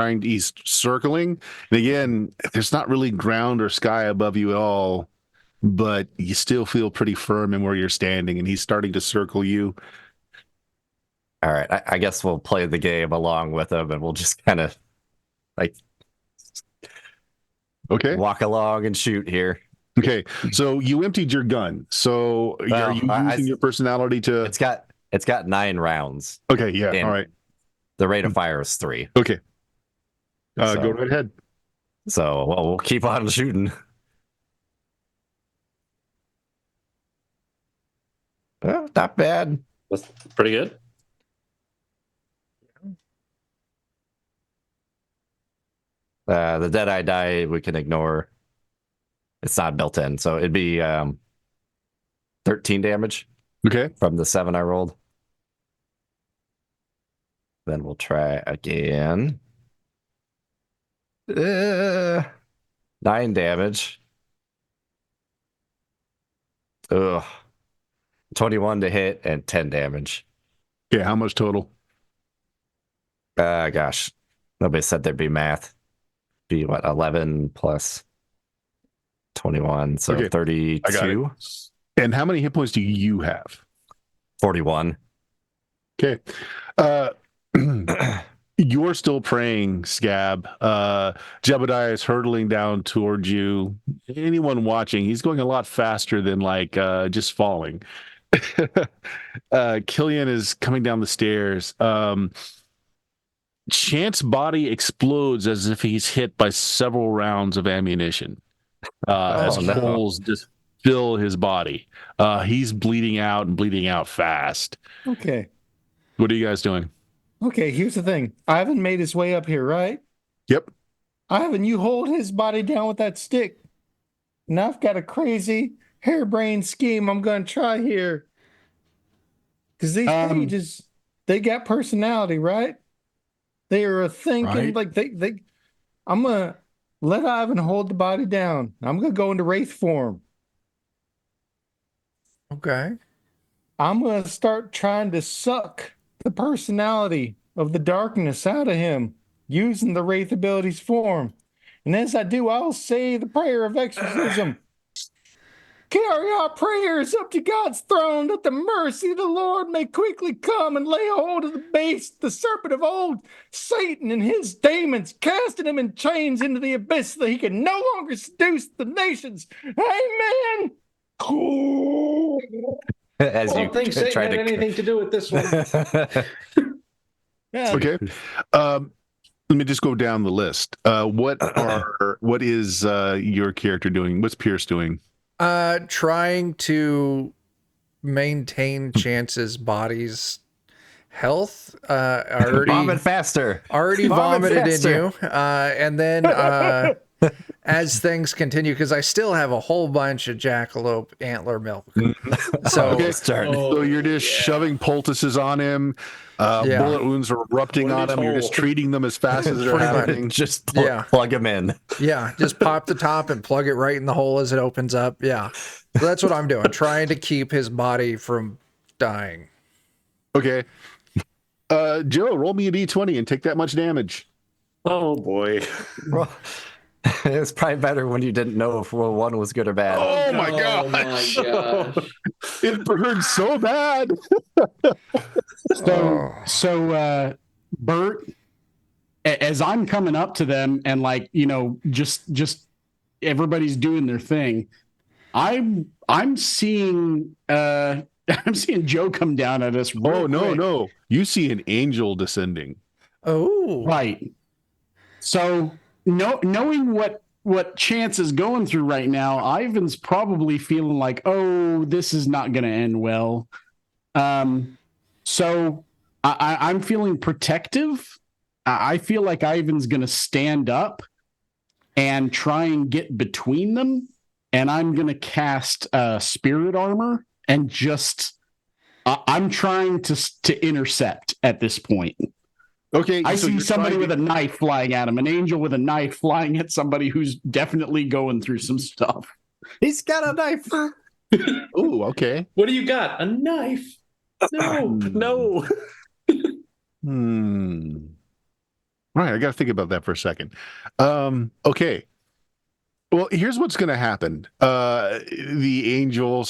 circling. And again, there's not really ground or sky above you at all, but you still feel pretty firm in where you're standing, and he's starting to circle you. All right. I guess we'll play the game along with him, and we'll just kind of walk along and shoot here. Okay. So you emptied your gun. So are you using your personality to... It's got 9 rounds. Okay, yeah, all right. The rate of fire is 3. Okay. Go right ahead. So, we'll keep on shooting. Not bad. That's pretty good. The Deadeye die we can ignore. It's not built in, so it'd be 13 damage. Okay. From the 7 I rolled. Then we'll try again. 9 damage. Ugh. 21 to hit and 10 damage. Yeah, how much total? Gosh, nobody said there'd be math. Be what, 11 plus 21, so Okay, 32. I got it. And how many hit points do you have? 41. Okay. You're still praying, Scab. Jebediah is hurtling down towards you. Anyone watching, he's going a lot faster than just falling. Killian is coming down the stairs. Chant's body explodes as if he's hit by several rounds of ammunition. As holes just fill his body. He's bleeding out and bleeding out fast. Okay. What are you guys doing? Okay, here's the thing. Ivan made his way up here, right? Yep. Ivan, you hold his body down with that stick. And I've got a crazy harebrained scheme I'm going to try here. Because these pages, they got personality, right? They are thinking like they I'm going to let Ivan hold the body down. I'm going to go into wraith form. Okay. I'm going to start trying to suck the personality of the darkness out of him using the wraith ability's form. And as I do, I'll say the prayer of exorcism. Carry our prayers up to God's throne that the mercy of the Lord may quickly come and lay hold of the beast, the serpent of old, Satan and his demons, casting him in chains into the abyss so that he can no longer seduce the nations. Amen. As I you don't think try Satan had to anything to do with this one. Yeah. Okay. Let me just go down the list. What is your character doing? What's Pierce doing? Trying to maintain Chance's body's health. Vomit faster. Already Vomit vomited faster. in you. And then as things continue, because I still have a whole bunch of jackalope antler milk. So, Okay. Oh, So you're just shoving poultices on him. Bullet wounds are erupting on him. You're just treating them as fast as they're Pretty much. happening. Just plug him in. Yeah, just pop the top and plug it right in the hole as it opens up. Yeah. So that's what I'm doing, trying to keep his body from dying. Okay. Joe, roll me a d20 and take that much damage. Oh boy. Well, it's probably better when you didn't know if one was good or bad. Oh my Oh my gosh. It burned so bad. So Bert, as I'm coming up to them and just everybody's doing their thing, I'm seeing I'm seeing Joe come down at us. No. You see an angel descending. Oh. Right. So knowing what Chance is going through right now, Ivan's probably feeling like, oh, this is not going to end well. So I'm feeling protective. I feel like Ivan's going to stand up and try and get between them. And I'm going to cast spirit armor and just I'm trying to intercept at this point. Okay. I see somebody with a knife flying at him, an angel with a knife flying at somebody who's definitely going through some stuff. He's got a knife. Oh, okay. What do you got? A knife? No. Right, I got to think about that for a second. Okay. Well, here's what's going to happen. The angel /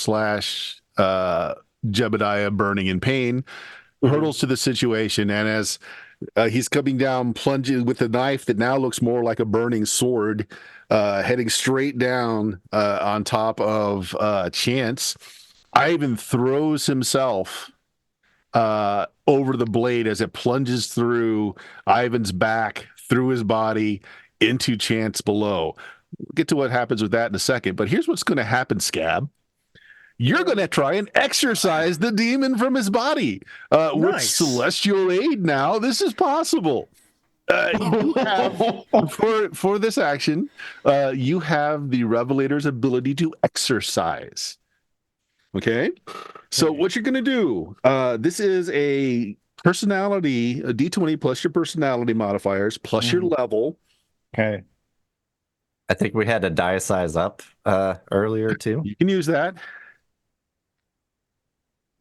Jebediah, burning in pain, hurdles to the situation, and as he's coming down, plunging with a knife that now looks more like a burning sword, heading straight down on top of Chance, Ivan throws himself over the blade as it plunges through Ivan's back, through his body, into Chance below. We'll get to what happens with that in a second, but here's what's going to happen, Scab. You're going to try and exorcise the demon from his body. With celestial aid now, this is possible. You have, for this action, you have the Revelator's ability to exorcise. Okay? So what you're going to do, this is a personality, a D20 plus your personality modifiers, plus your level. Okay. I think we had a die size up earlier too. You can use that.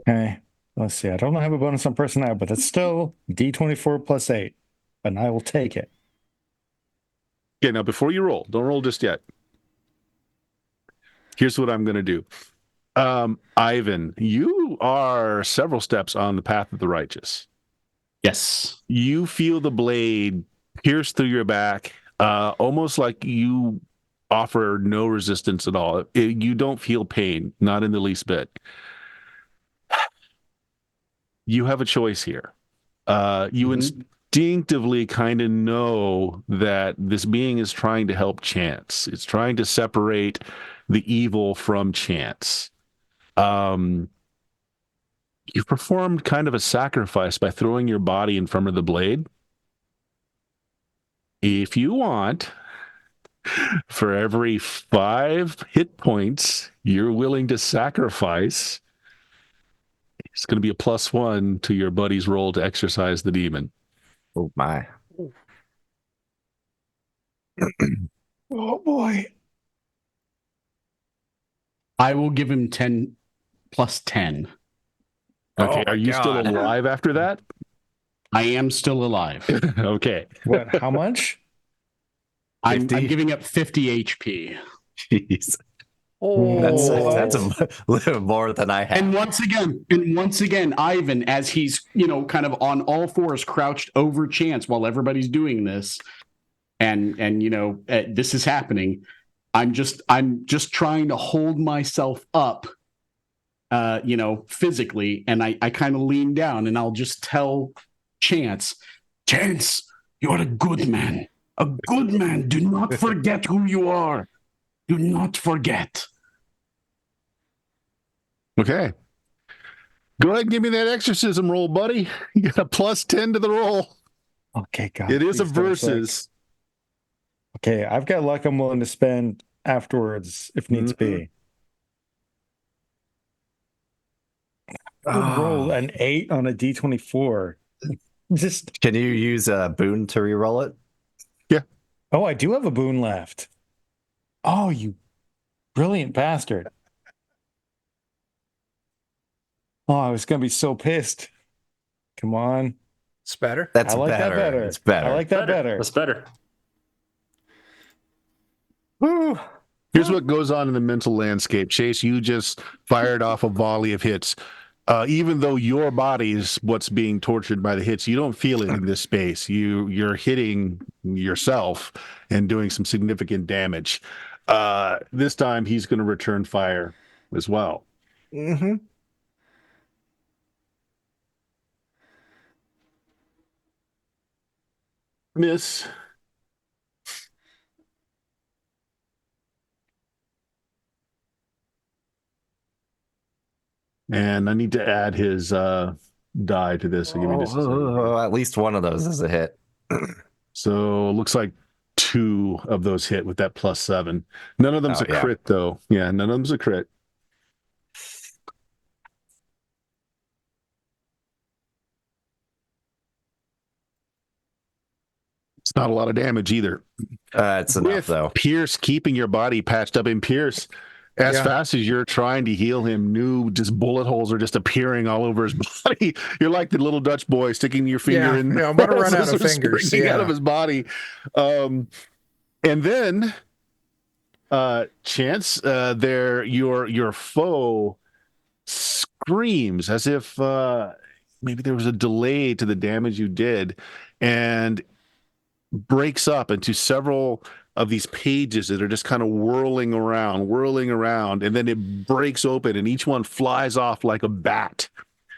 Okay. Let's see. I don't have a bonus on personnel, but it's still D24 plus 8. And I will take it. Okay, now before you roll, don't roll just yet. Here's what I'm going to do. Ivan, you are several steps on the path of the righteous. Yes. You feel the blade pierce through your back, almost like you offer no resistance at all. You don't feel pain, not in the least bit. You have a choice here. You instinctively kind of know that this being is trying to help Chance. It's trying to separate the evil from Chance. You performed kind of a sacrifice by throwing your body in front of the blade. If you want, for every 5 hit points you're willing to sacrifice, it's going to be a +1 to your buddy's roll to exorcise the demon. Oh my. Oh boy. I will give him 10 plus 10. Okay, Oh are you still alive after that? I am still alive. Okay. What? How much? I'm 50? giving up 50 HP. Jeez. Oh, That's a little more than I have. And once again, Ivan, as he's, kind of on all fours, crouched over Chance while everybody's doing this, and this is happening. I'm just trying to hold myself up, physically, and I kind of lean down and I'll just tell Chance, you're a good man. A good man. Do not forget who you are. Do not forget. Okay. Go ahead and give me that exorcism roll, buddy. You got a +10 to the roll. Okay, God. It is a please don't versus. Okay, I've got luck I'm willing to spend afterwards if needs be. Roll an 8 on a D24. Just Can you use a boon to reroll it? Oh, I do have a boon left. Oh, you brilliant bastard. Oh, I was gonna be so pissed. Come on. it's better. That's I like better. that better. It's better. I like that better. That's better. Woo. Here's what goes on in the mental landscape. Chase, you just fired off a volley of hits. Even though your body is what's being tortured by the hits, you don't feel it in this space. You're hitting yourself and doing some significant damage. This time he's going to return fire as well. Mm-hmm. Miss. And I need to add his die to this. So give me just a second. At least one of those is a hit. So it looks like 2 of those hit with that +7. None of them's a crit, though. Yeah, none of them's a crit. It's not a lot of damage either. It's enough, though. Pierce keeping your body patched up in Pierce. As fast as you're trying to heal him, new just bullet holes are just appearing all over his body. You're like the little Dutch boy sticking your finger in. Yeah, I'm about to run out of fingers. Out of his body. And then, Chance, your foe screams as if maybe there was a delay to the damage you did, and breaks up into several of these pages that are just kind of whirling around, and then it breaks open and each one flies off like a bat.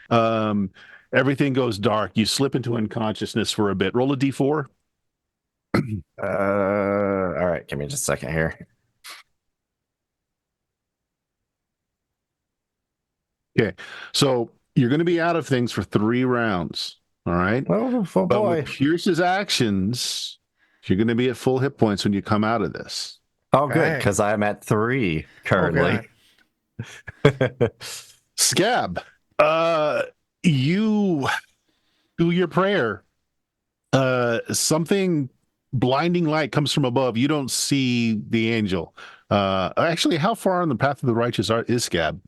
Everything goes dark. You slip into unconsciousness for a bit. Roll a d4. All right, give me just a second here. Okay, so you're going to be out of things for 3 rounds. All right. Oh but boy. with Pierce's actions, you're going to be at full hit points when you come out of this. Oh, good, because I'm at 3 currently. Scab, you do your prayer. Something blinding light comes from above. You don't see the angel. Actually, how far on the path of the righteous is Scab?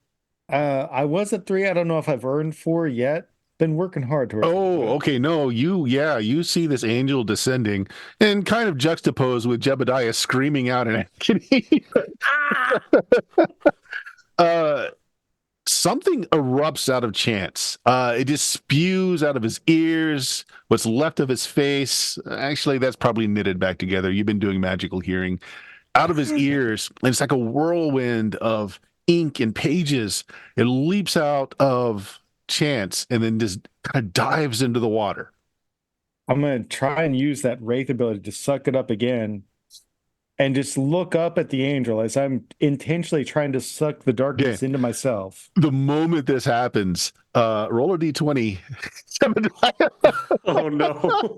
I was at 3. I don't know if I've earned 4 yet. Been working hard towards it. Okay. No, you see this angel descending and kind of juxtaposed with Jebediah screaming out in agony. Something erupts out of Chance. It just spews out of his ears, what's left of his face. Actually, that's probably knitted back together. You've been doing magical hearing. Out of his ears, and it's like a whirlwind of ink and pages. It leaps out of Chance and then just kind of dives into the water. I'm going to try and use that Wraith ability to suck it up again and just look up at the angel as I'm intentionally trying to suck the darkness into myself. The moment this happens, roll a d20. Oh no.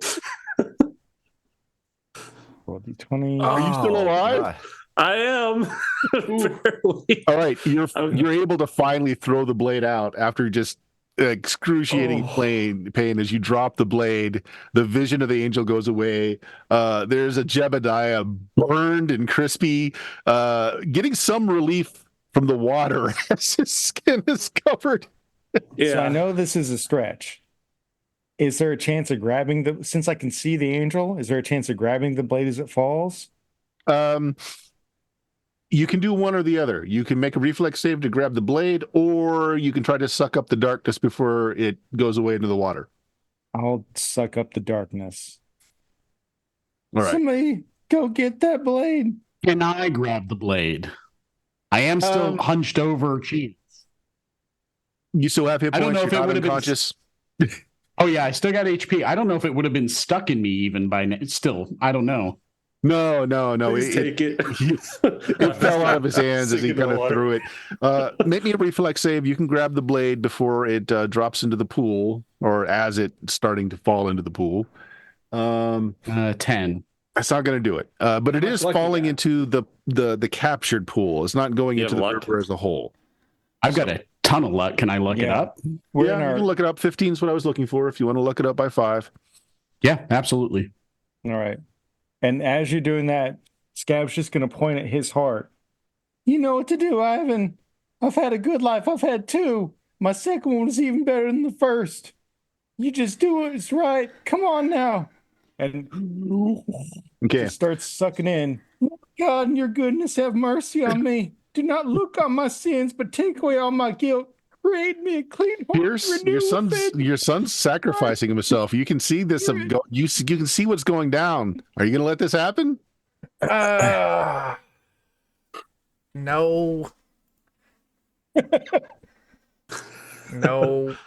Roll d20. Are you still alive? God. I am. Barely. All right, you're able to finally throw the blade out after just excruciating pain as you drop the blade. The vision of the angel goes away. There's a Jebediah burned and crispy, getting some relief from the water as his skin is covered. Yeah. So I know this is a stretch. Is there a chance of grabbing since I can see the angel, is there a chance of grabbing the blade as it falls? You can do one or the other. You can make a reflex save to grab the blade, or you can try to suck up the darkness before it goes away into the water. I'll suck up the darkness. All right. Somebody go get that blade. Can I grab the blade? I am still hunched over Chance. You still have hit points. I don't know You're if it not would have unconscious. Oh yeah, I still got HP. I don't know if it would have been stuck in me even by now. Still, I don't know. No. Please take it. It fell out of his hands as he kind of threw it. Make me a reflex save. You can grab the blade before it drops into the pool, or as it's starting to fall into the pool. 10. That's not going to do it. But it is falling into the captured pool. It's not going into the river as a whole. I've got a ton of luck. Can I look it up? You can look it up. 15 is what I was looking for. If you want to look it up by 5. Yeah, absolutely. All right. And as you're doing that, Scab's just going to point at his heart. You know what to do, Ivan. I've had a good life. I've had 2. My second one was even better than the first. You just do it. It's right. Come on now. And okay, starts sucking in. God, in your goodness, have mercy on me. Do not look on my sins, but take away all my guilt. Create me a clean heart. Your son's sacrificing himself. You can see this. You can see what's going down. Are you going to let this happen? No. No.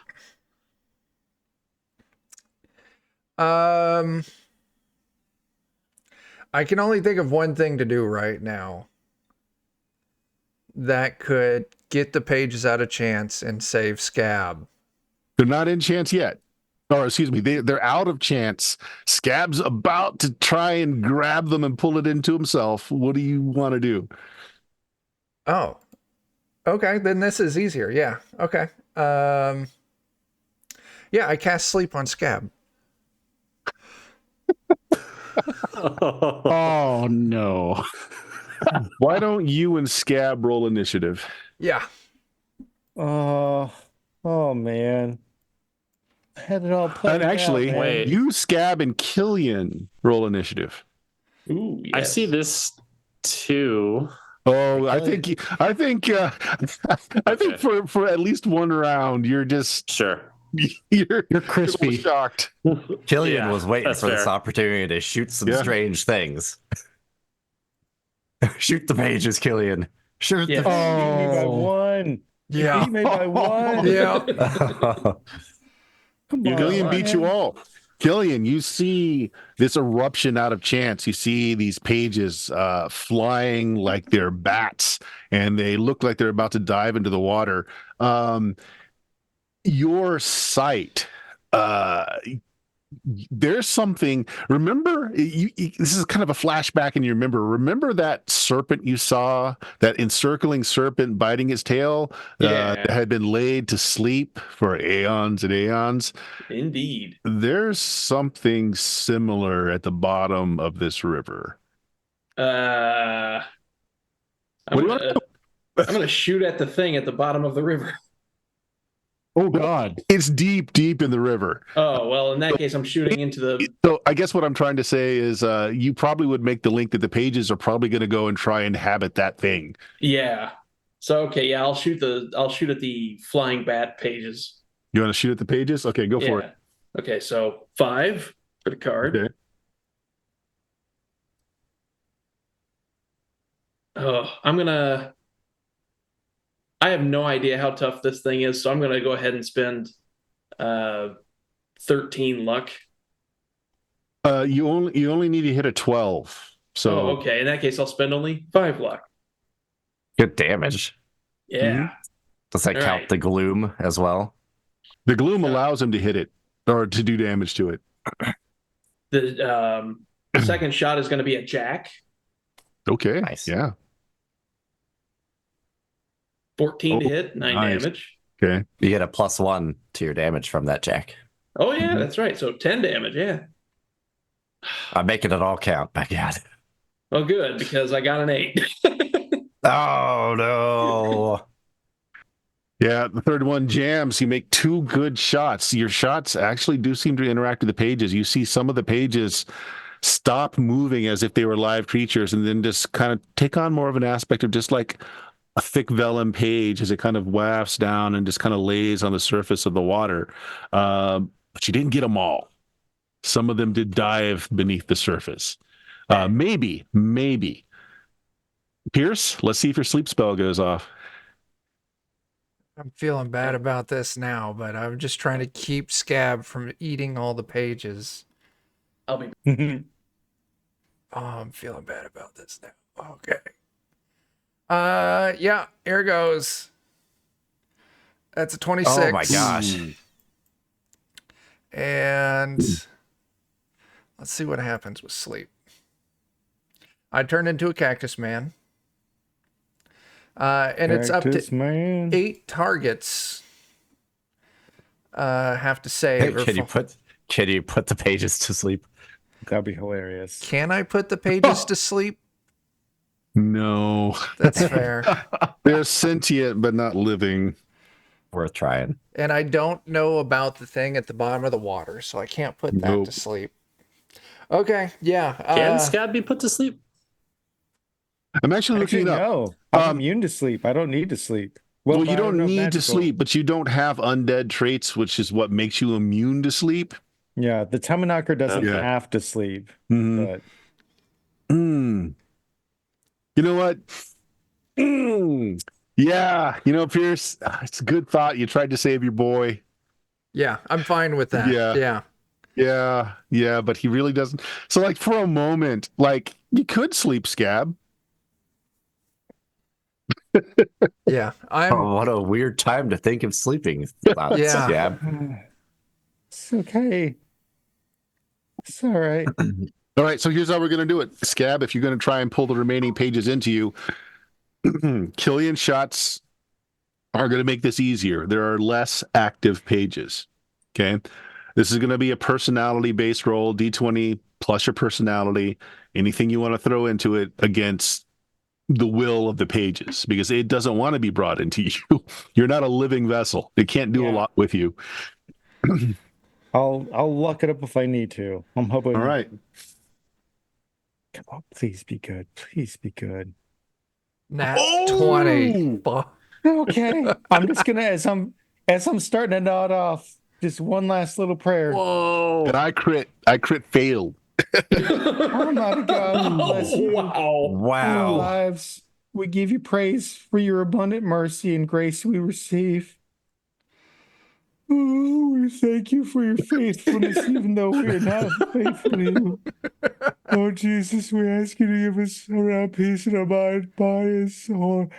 I can only think of one thing to do right now that could get the pages out of Chance and save Scab. They're not in Chance yet. Or excuse me, they're out of Chance. Scab's about to try and grab them and pull it into himself. What do you want to do? Oh. Okay, then this is easier. Yeah. Okay. Yeah, I cast sleep on Scab. Oh no. Why don't you and Scab roll initiative? Yeah. Oh man. I had it all planned And actually, Wait. you, Scab, and Killian roll initiative. Ooh, yes. I see this too. Oh, I think for at least one round, you're just Sure. you're crispy. You're shocked. Killian was waiting that's for this fair. opportunity to shoot some strange things. Shoot the pages, Killian. Shoot Yeah. the Beat me by 1. Yeah. Beat me by 1. Yeah. Come on, Killian beat you all. Killian, you see this eruption out of Chance. You see these pages flying like they're bats, and they look like they're about to dive into the water. Your sight, there's something. Remember, this is kind of a flashback, and you remember that serpent you saw, that encircling serpent biting its tail, that had been laid to sleep for aeons and aeons. Indeed. There's something similar at the bottom of this river. I'm What do you gonna, I'm going to shoot at the thing at the bottom of the river. Oh God! It's deep in the river. Oh, well, in that case, I'm shooting into the... So I guess what I'm trying to say is you probably would make the link that the pages are probably going to go and try and inhabit that thing. Yeah. So, okay, yeah, I'll shoot at the flying bat pages. You want to shoot at the pages? Okay, go for it. Okay, so 5 for the card. Okay. Oh, I have no idea how tough this thing is, so I'm gonna go ahead and spend 13 luck. You only need to hit a 12. So okay. In that case, I'll spend only 5 luck. Good damage. Yeah. Does that count the gloom as well? The gloom allows him to hit it or to do damage to it. The second shot is going to be a jack. Okay. Nice. Yeah. 14 to hit, 9 damage. Okay. You get a +1 to your damage from that jack. Oh, yeah, that's right. So 10 damage, yeah. I'm making it all count. My God. Oh, good, because I got an 8. Oh, no. Yeah, the third one jams. You make 2 good shots. Your shots actually do seem to interact with the pages. You see some of the pages stop moving as if they were live creatures and then just kind of take on more of an aspect of just like a thick vellum page as it kind of wafts down and just kind of lays on the surface of the water. But you didn't get them all. Some of them did dive beneath the surface. Maybe. Pierce, let's see if your sleep spell goes off. I'm feeling bad about this now, but I'm just trying to keep Scab from eating all the pages. I'll be... Oh, I'm feeling bad about this now. Okay. Yeah, here goes. That's a 26. Oh my gosh. And let's see what happens with sleep. I turn into a cactus man. And it's up to 8 targets. Have to save. Can you put the pages to sleep? That'd be hilarious. Can I put the pages to sleep? No. That's fair. They're sentient, but not living. Worth trying. And I don't know about the thing at the bottom of the water, so I can't put that to sleep. Okay, yeah. Can Scab be put to sleep? I'm actually looking it up. No, I'm immune to sleep. I don't need to sleep. Well, you don't need to sleep, but you don't have undead traits, which is what makes you immune to sleep. Yeah, the Tamanaka doesn't have to sleep. But... You know what? Yeah, Pierce, it's a good thought. You tried to save your boy. Yeah, I'm fine with that. Yeah, but he really doesn't. So, like, for a moment, like, you could sleep, Scab. Yeah, what a weird time to think of sleeping. Yeah. It's okay. It's all right. All right, so here's how we're going to do it. Scab, if you're going to try and pull the remaining pages into you, Killian's shots are going to make this easier. There are less active pages. Okay. This is going to be a personality-based roll, D20 plus your personality, anything you want to throw into it against the will of the pages, because it doesn't want to be brought into you. You're not a living vessel. It can't do a lot with you. I'll luck it up if I need to. I'm hoping. All right. Come on, please be good. Please be good. Nat 20. Okay. I'm just gonna as I'm starting to nod off, just one last little prayer. Whoa. And I crit failed. Almighty God, bless you. Wow. Lives. We give you praise for your abundant mercy and grace we receive. Oh, we thank you for your faithfulness, even though we are not faithful to you. Oh, Jesus, we ask you to give us around peace in our mind, body, and soul,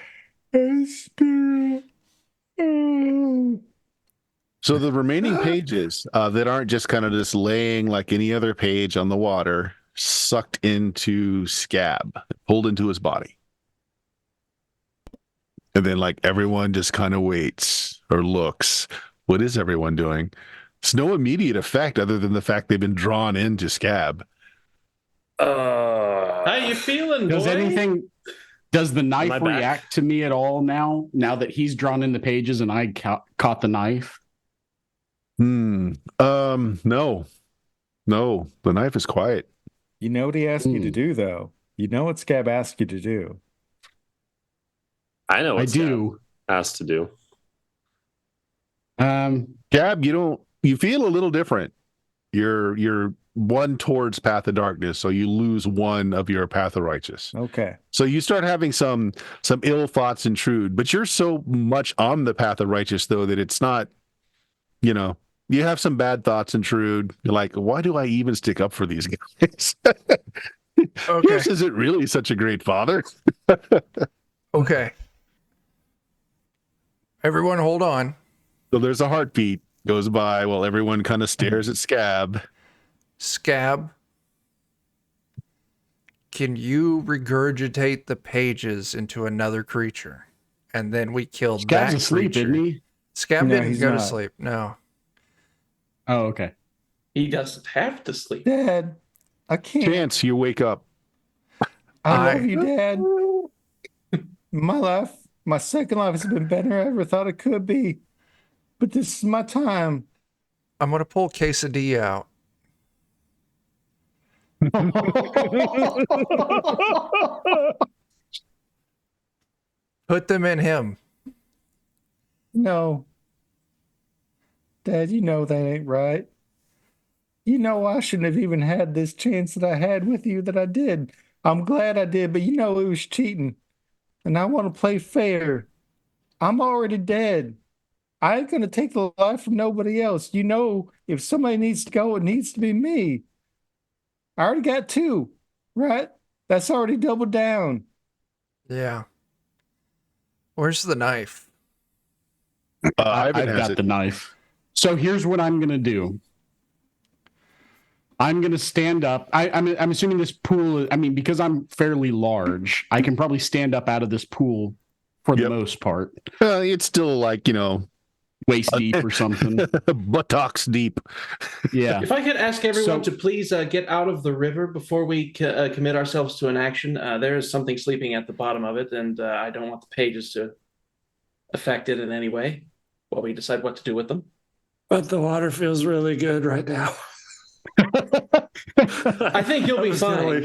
and spirit. Oh. So the remaining pages that aren't just kind of just laying like any other page on the water, sucked into Scab, pulled into his body. And then like everyone just kind of waits or looks. What is everyone doing? It's no immediate effect other than the fact they've been drawn into Scab. How you feeling, Does boy? anything Does the knife I back? react to me at all now that he's drawn in the pages and I caught the knife? No. No, the knife is quiet. You know what he asked you to do, though. You know what Scab asked you to do. I know what I do. has to do. Gab, you feel a little different. You're one towards Path of Darkness, so you lose one of your Path of Righteous. Okay. So you start having some ill thoughts intrude, but you're so much on the Path of Righteous though that it's not, you have some bad thoughts intrude. You're like, why do I even stick up for these guys? Okay. Yours isn't really such a great father. Okay. Everyone hold on. So there's a heartbeat goes by while everyone kind of stares at Scab. Scab, can you regurgitate the pages into another creature? And then we kill Scab's that asleep, creature. isn't he? Scab No, didn't he's go to not. sleep. No. Oh, okay. He doesn't have to sleep. Dad, I can't. Chance, you wake up. I love you, Dad. My second life has been better than I ever thought it could be. But this is my time. I'm going to pull Quesadilla out. Put them in him. No. Dad, you know that ain't right. You know I shouldn't have even had this chance that I had with you that I did. I'm glad I did, but you know it was cheating. And I want to play fair. I'm already dead. I ain't going to take the life from nobody else. You know, if somebody needs to go, it needs to be me. I already got two, right? That's already doubled down. Yeah. Where's the knife? Ivan I've has got it. the knife. So here's what I'm going to do. I'm going to stand up. I'm assuming this pool, because I'm fairly large, I can probably stand up out of this pool for the most part. It's still like, waist deep or something. buttocks deep. Yeah. If I could ask everyone to please get out of the river before we commit ourselves to an action. There is something sleeping at the bottom of it, and I don't want the pages to affect it in any way while we decide what to do with them. But the water feels really good right now. I think you'll be fine.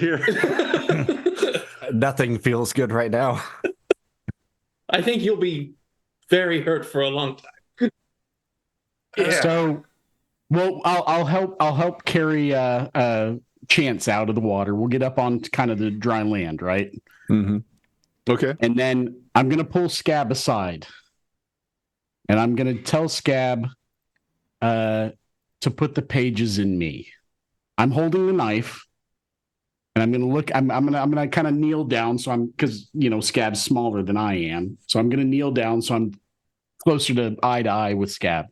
Nothing feels good right now. I think you'll be very hurt for a long time. Yeah. So, well, I'll help carry Chance out of the water. We'll get up on kind of the dry land, right? Mm-hmm. Okay. And then I'm gonna pull Scab aside, and I'm gonna tell Scab to put the pages in me. I'm holding the knife, and I'm gonna look. I'm gonna kind of kneel down. So because Scab's smaller than I am, so I'm gonna kneel down. So I'm closer to eye with Scab.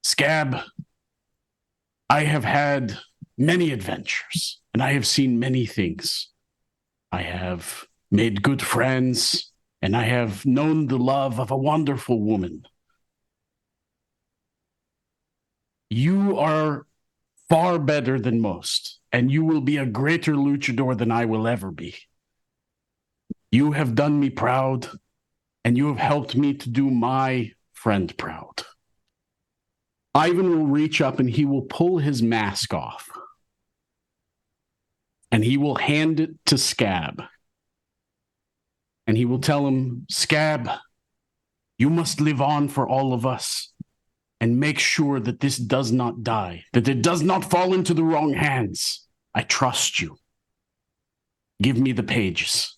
Scab, I have had many adventures, and I have seen many things. I have made good friends, and I have known the love of a wonderful woman. You are far better than most, and you will be a greater luchador than I will ever be. You have done me proud, and you have helped me to do my friend proud. Ivan will reach up and he will pull his mask off, and he will hand it to Scab. And he will tell him, Scab, you must live on for all of us and make sure that this does not die, that it does not fall into the wrong hands. I trust you. Give me the pages.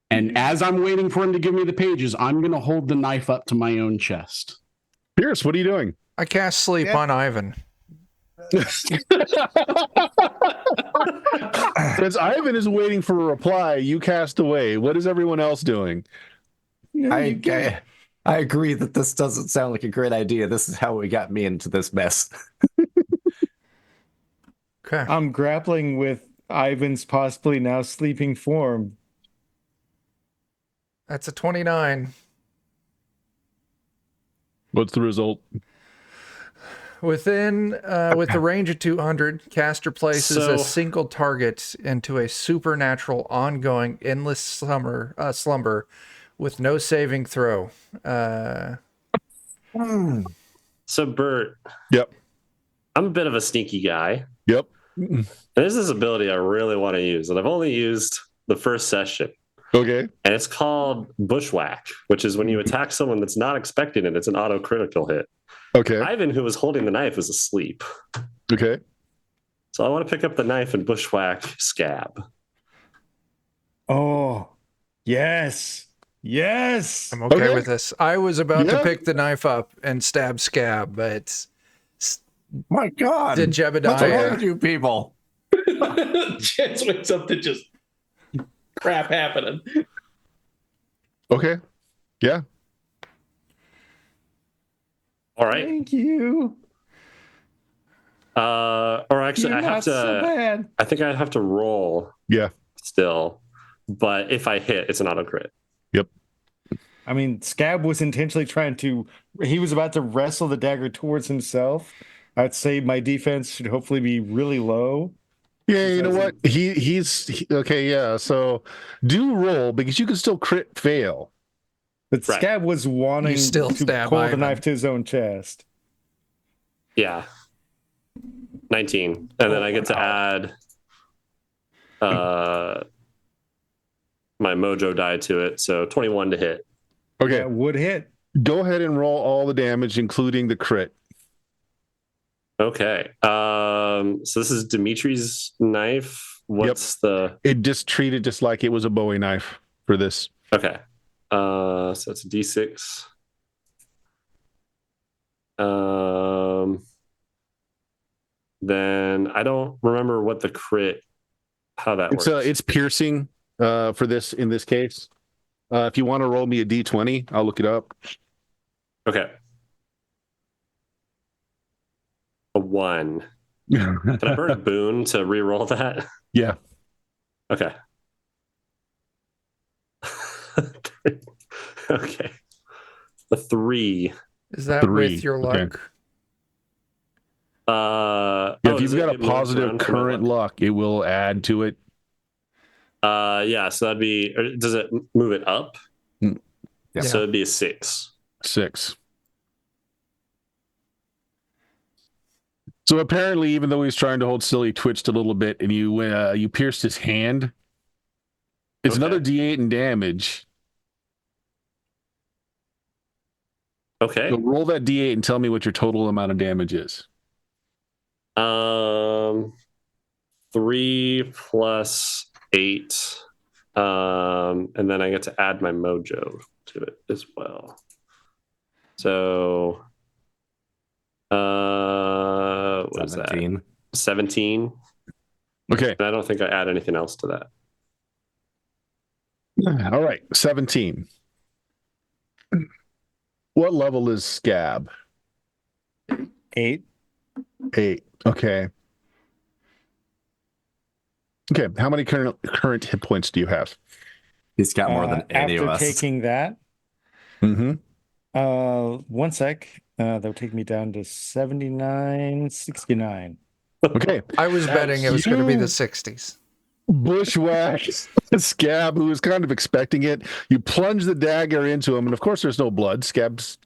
And as I'm waiting for him to give me the pages, I'm going to hold the knife up to my own chest. Pierce, what are you doing? I cast sleep on Ivan. Since Ivan is waiting for a reply, you cast away. What is everyone else doing? No, I agree that this doesn't sound like a great idea. This is how we got me into this mess. Okay. I'm grappling with Ivan's possibly now sleeping form. That's a 29. What's the result? Within with the range of 200, caster places a So- single target into a supernatural, ongoing, endless slumber with no saving throw. So Bert, Yep. I'm a bit of a sneaky guy. Yep. And there's this ability I really want to use, and I've only used the first session. Okay. And it's called Bushwhack, which is when you attack someone that's not expecting it, it's an auto critical hit. Okay. Ivan, who was holding the knife, was asleep. Okay. So I want to pick up the knife and bushwhack Scab. Oh, yes. Yes. I'm okay Okay. with this. I was about to Yeah. pick the knife up and stab Scab, but My God. did What's wrong Jebediah? with you people? Chance wakes up to just crap happening. Okay. Yeah. All right. Thank you. Or actually, You're I have not so to. bad. I think I have to roll Yeah. still, but if I hit, it's an auto crit. I mean, Scab was intentionally trying to, he was about to wrestle the dagger towards himself. I'd say my defense should hopefully be really low. Yeah, you know Because what? He's okay. Yeah, so do roll because you can still crit fail. But Right. Scab was wanting still to stab pull the Ivan. knife to his own chest. Yeah. 19, and then I get to add my mojo die to it, so 21 to hit. Okay, That would hit. go ahead and roll all the damage, including the crit. Okay. So this is Dimitri's knife. What's It just treated just like it was a Bowie knife for this. okay? So it's a D6. Then I don't remember what the crit, how that works. It's piercing for this in this case. If you want to roll me a D20, I'll look it up. Okay. A 1. Can I burn Boone to re-roll that? Yeah. Okay. Okay. A 3. Is that 3, with your okay. luck? If you've got a positive current luck, it will add to it. Yeah, so that'd be, or does it move it up? Yeah. So it'd be a 6. 6. So apparently, even though he was trying to hold still, he twitched a little bit, and you pierced his hand. It's Okay. another D8 in damage. Okay. So roll that D8 and tell me what your total amount of damage is. 3 plus 8. And then I get to add my mojo to it as well. So what is that? 17. Okay. And I don't think I add anything else to that. All right. 17. What level is Scab? 8. 8. Okay. Okay. How many current hit points do you have? He's got more than any of us. After taking that, Mm-hmm. 1 sec. That would take me down to 79, 69. Okay. I was betting it was going to be the 60s. Bushwhack Scab, who was kind of expecting it. You plunge the dagger into him, and of course, there's no blood. Scab's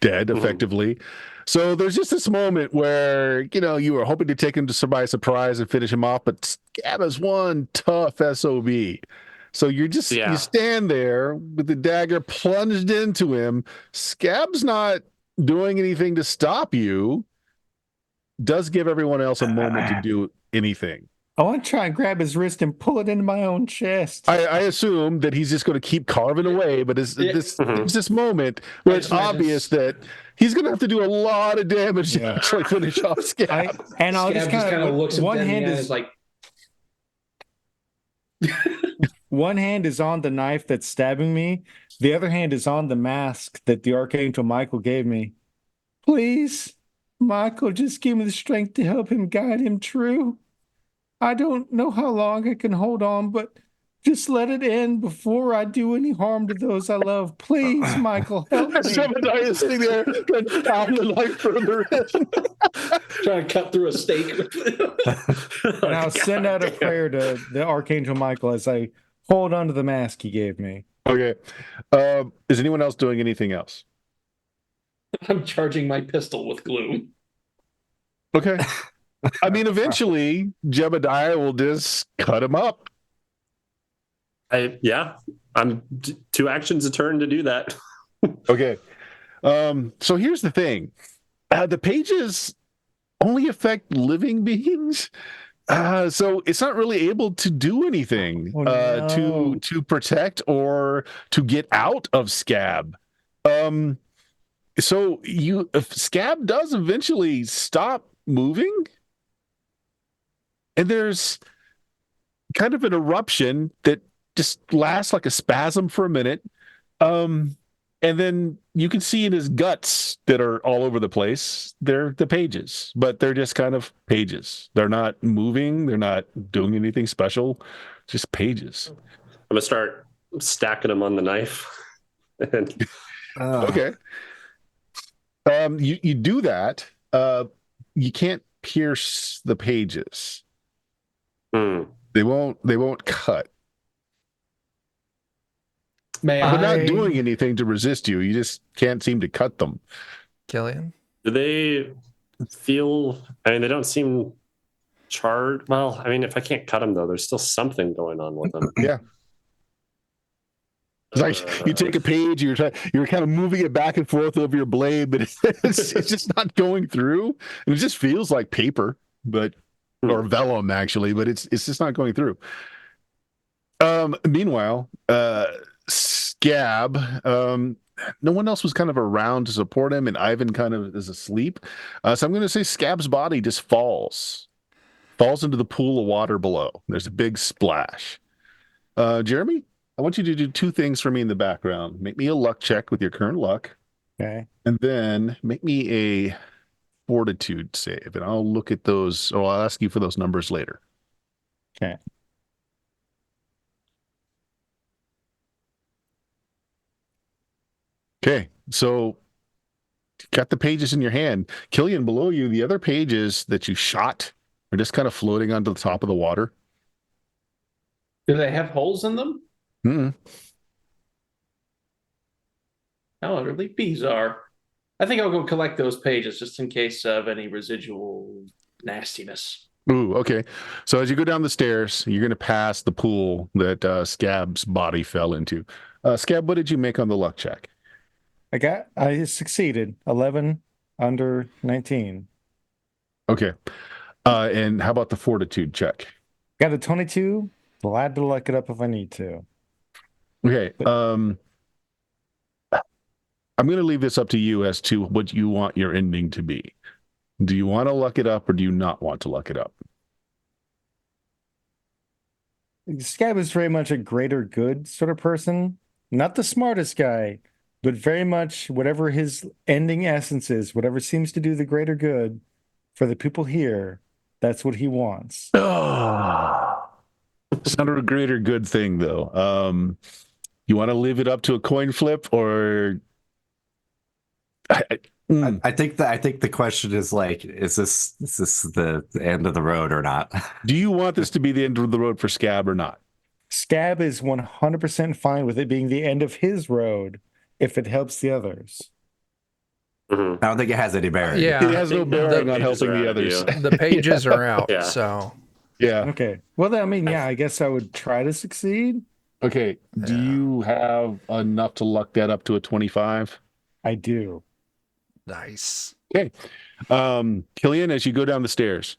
dead, effectively. So there's just this moment where, you were hoping to take him by surprise and finish him off, but Scab is one tough SOB. So you stand there with the dagger plunged into him. Scab's not doing anything to stop you. Does give everyone else a moment to do anything. I want to try and grab his wrist and pull it into my own chest. I assume that he's just going to keep carving away, but there's this moment where it's obvious that he's going to have to do a lot of damage to actually finish off Scab. I'll just kind of looks him one dead in hand the is eyes like, one hand is on the knife that's stabbing me. The other hand is on the mask that the Archangel Michael gave me. Please, Michael, just give me the strength to help him guide him true. I don't know how long I can hold on, but Just let it end before I do any harm to those I love. Please, Michael, help me. Jebediah is sitting there trying to pound the knife further in. Trying to cut through a steak. And I'll send out a prayer to the Archangel Michael as I hold onto the mask he gave me. Okay. Is anyone else doing anything else? I'm charging my pistol with gloom. Okay. I mean, eventually, Jebediah will just cut him up. I'm 2 actions a turn to do that. Okay. So here's the thing. The pages only affect living beings. So it's not really able to do anything to protect or to get out of Scab. So if Scab does eventually stop moving, and there's kind of an eruption that just lasts like a spasm for a minute. And then you can see in his guts that are all over the place, they're the pages, but they're just kind of pages. They're not moving. They're not doing anything special. Just pages. I'm going to start stacking them on the knife. Okay. You do that. You can't pierce the pages. They won't cut. They're not doing anything to resist you. You just can't seem to cut them. Killian? Do they feel... I mean, they don't seem charred. Well, I mean, if I can't cut them, though, there's still something going on with them. Yeah. It's like you take a page, you're kind of moving it back and forth over your blade, but it's just not going through. And it just feels like paper, or vellum actually, but it's just not going through. Meanwhile, Scab, no one else was kind of around to support him, and Ivan kind of is asleep. So I'm going to say Scab's body just falls into the pool of water below. There's a big splash. Jeremy, I want you to do 2 things for me in the background. Make me a luck check with your current luck. Okay. And then make me a fortitude save, and I'll look at those, or I'll ask you for those numbers later. Okay. Okay, so you got the pages in your hand. Killian, below you, the other pages that you shot are just kind of floating onto the top of the water. Do they have holes in them? Mm-mm. How utterly bizarre. I think I'll go collect those pages just in case of any residual nastiness. Ooh, okay. So as you go down the stairs, you're going to pass the pool that Scab's body fell into. Scab, what did you make on the luck check? I succeeded. 11 under 19. Okay. And how about the fortitude check? Got a 22. Glad to look it up if I need to. Okay. I'm going to leave this up to you as to what you want your ending to be. Do you want to luck it up or do you not want to luck it up? Scab is very much a greater good sort of person. Not the smartest guy, but very much whatever his ending essence is, whatever seems to do the greater good for the people here, that's what he wants. It's not a greater good thing, though. You want to leave it up to a coin flip, or I think the question is like, is this the end of the road or not? Do you want this to be the end of the road for Scab or not? Scab is 100% fine with it being the end of his road if it helps the others. I don't think it has any bearing. Yeah. It has no bearing on helping the others. The pages are out, Yeah. so... Yeah. Okay. Well, I mean, yeah, I guess I would try to succeed. Okay. Do you have enough to luck that up to a 25? I do. Nice. Okay. Killian, as you go down the stairs,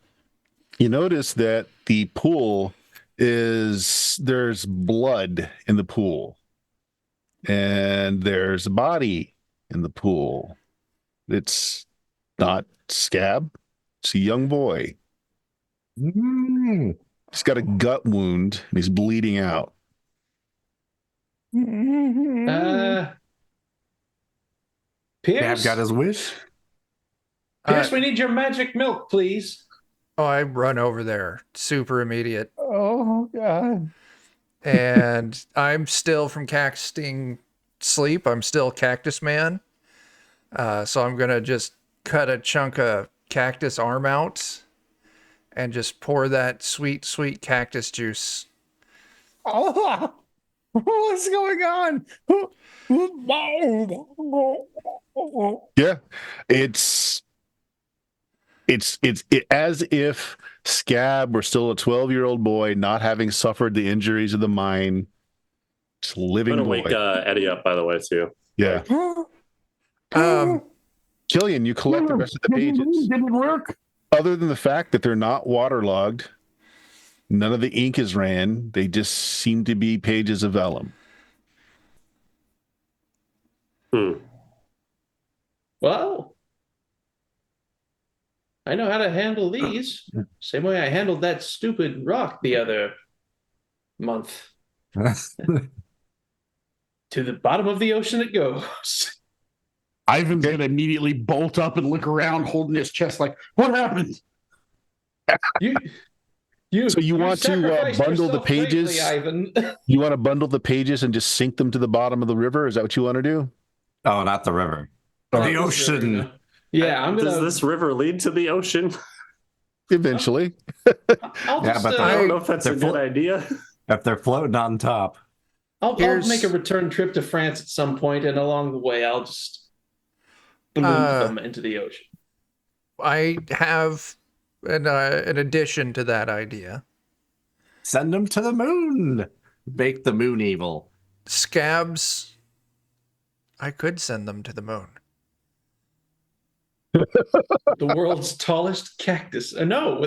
you notice that the pool there's blood in the pool, and there's a body in the pool. It's not Scab. It's a young boy. He's got a gut wound and he's bleeding out. Pierce? Scab got his wish. Pierce, we need your magic milk, please. Oh, I run over there. Super immediate. Oh, God. And I'm still from casting sleep. I'm still Cactus Man. So I'm going to just cut a chunk of cactus arm out and just pour that sweet, sweet cactus juice. Oh, what's going on? Yeah, it's as if Scab were still a 12-year-old boy, not having suffered the injuries of the mine. Just a I'm living gonna boy. wake Eddie up, by the way, too. Yeah. Killian, you collect the rest of the pages. Didn't work. Other than the fact that they're not waterlogged, none of the ink is ran. They just seem to be pages of vellum. Well, I know how to handle these. Same way I handled that stupid rock the other month. To the bottom of the ocean it goes. Ivan's gonna immediately bolt up and look around, holding his chest like, "What happened?" So you want to bundle the pages? Greatly, Ivan. You want to bundle the pages and just sink them to the bottom of the river? Is that what you want to do? Oh, not the river. Not The this ocean. River, no. Yeah, I'm gonna. Does this river lead to the ocean? Eventually. I'll Yeah, just, but I don't know if that's they're a good idea. If they're floating on top. I'll make a return trip to France at some point, and along the way, I'll just balloon them into the ocean. I have an addition to that idea. Send them to the moon. Make the moon evil. Scabs. I could send them to the moon. The world's tallest cactus. No.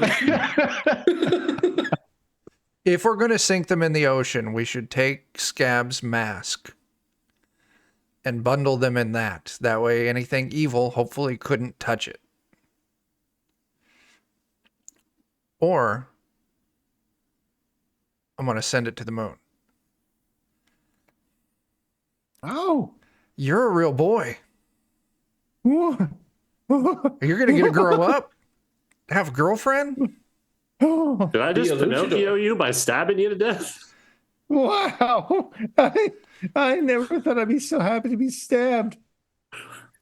If we're going to sink them in the ocean, we should take Scab's mask and bundle them in that. That way, anything evil hopefully couldn't touch it. Or I'm going to send it to the moon. Oh, You're a real boy. what? You're going to get to grow up, have a girlfriend. Oh, Did I just The Pinocchio luchador. you by stabbing you to death? wow! I never thought I'd be so happy to be stabbed.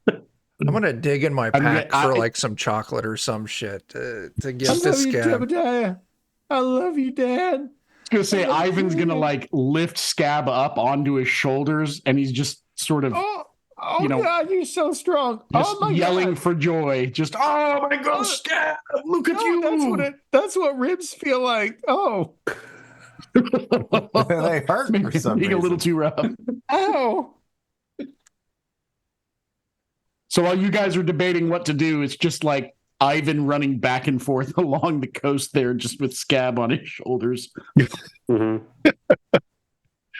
I'm going to dig in my pack I- for like some chocolate or some shit to give I to love you, Scab. Jebediah. I love you, Dad. I was gonna say Ivan's gonna like lift Scab up onto his shoulders, and he's just sort of Oh God, you're so strong. just Oh my yelling God. for joy. Just oh my God, Scab! Look at you! That's what ribs feel like. Oh, They hurt for some Being a little reason. too rough. ow. So while you guys are debating what to do, it's just like Ivan running back and forth along the coast there, just with Scab on his shoulders. Mm-hmm.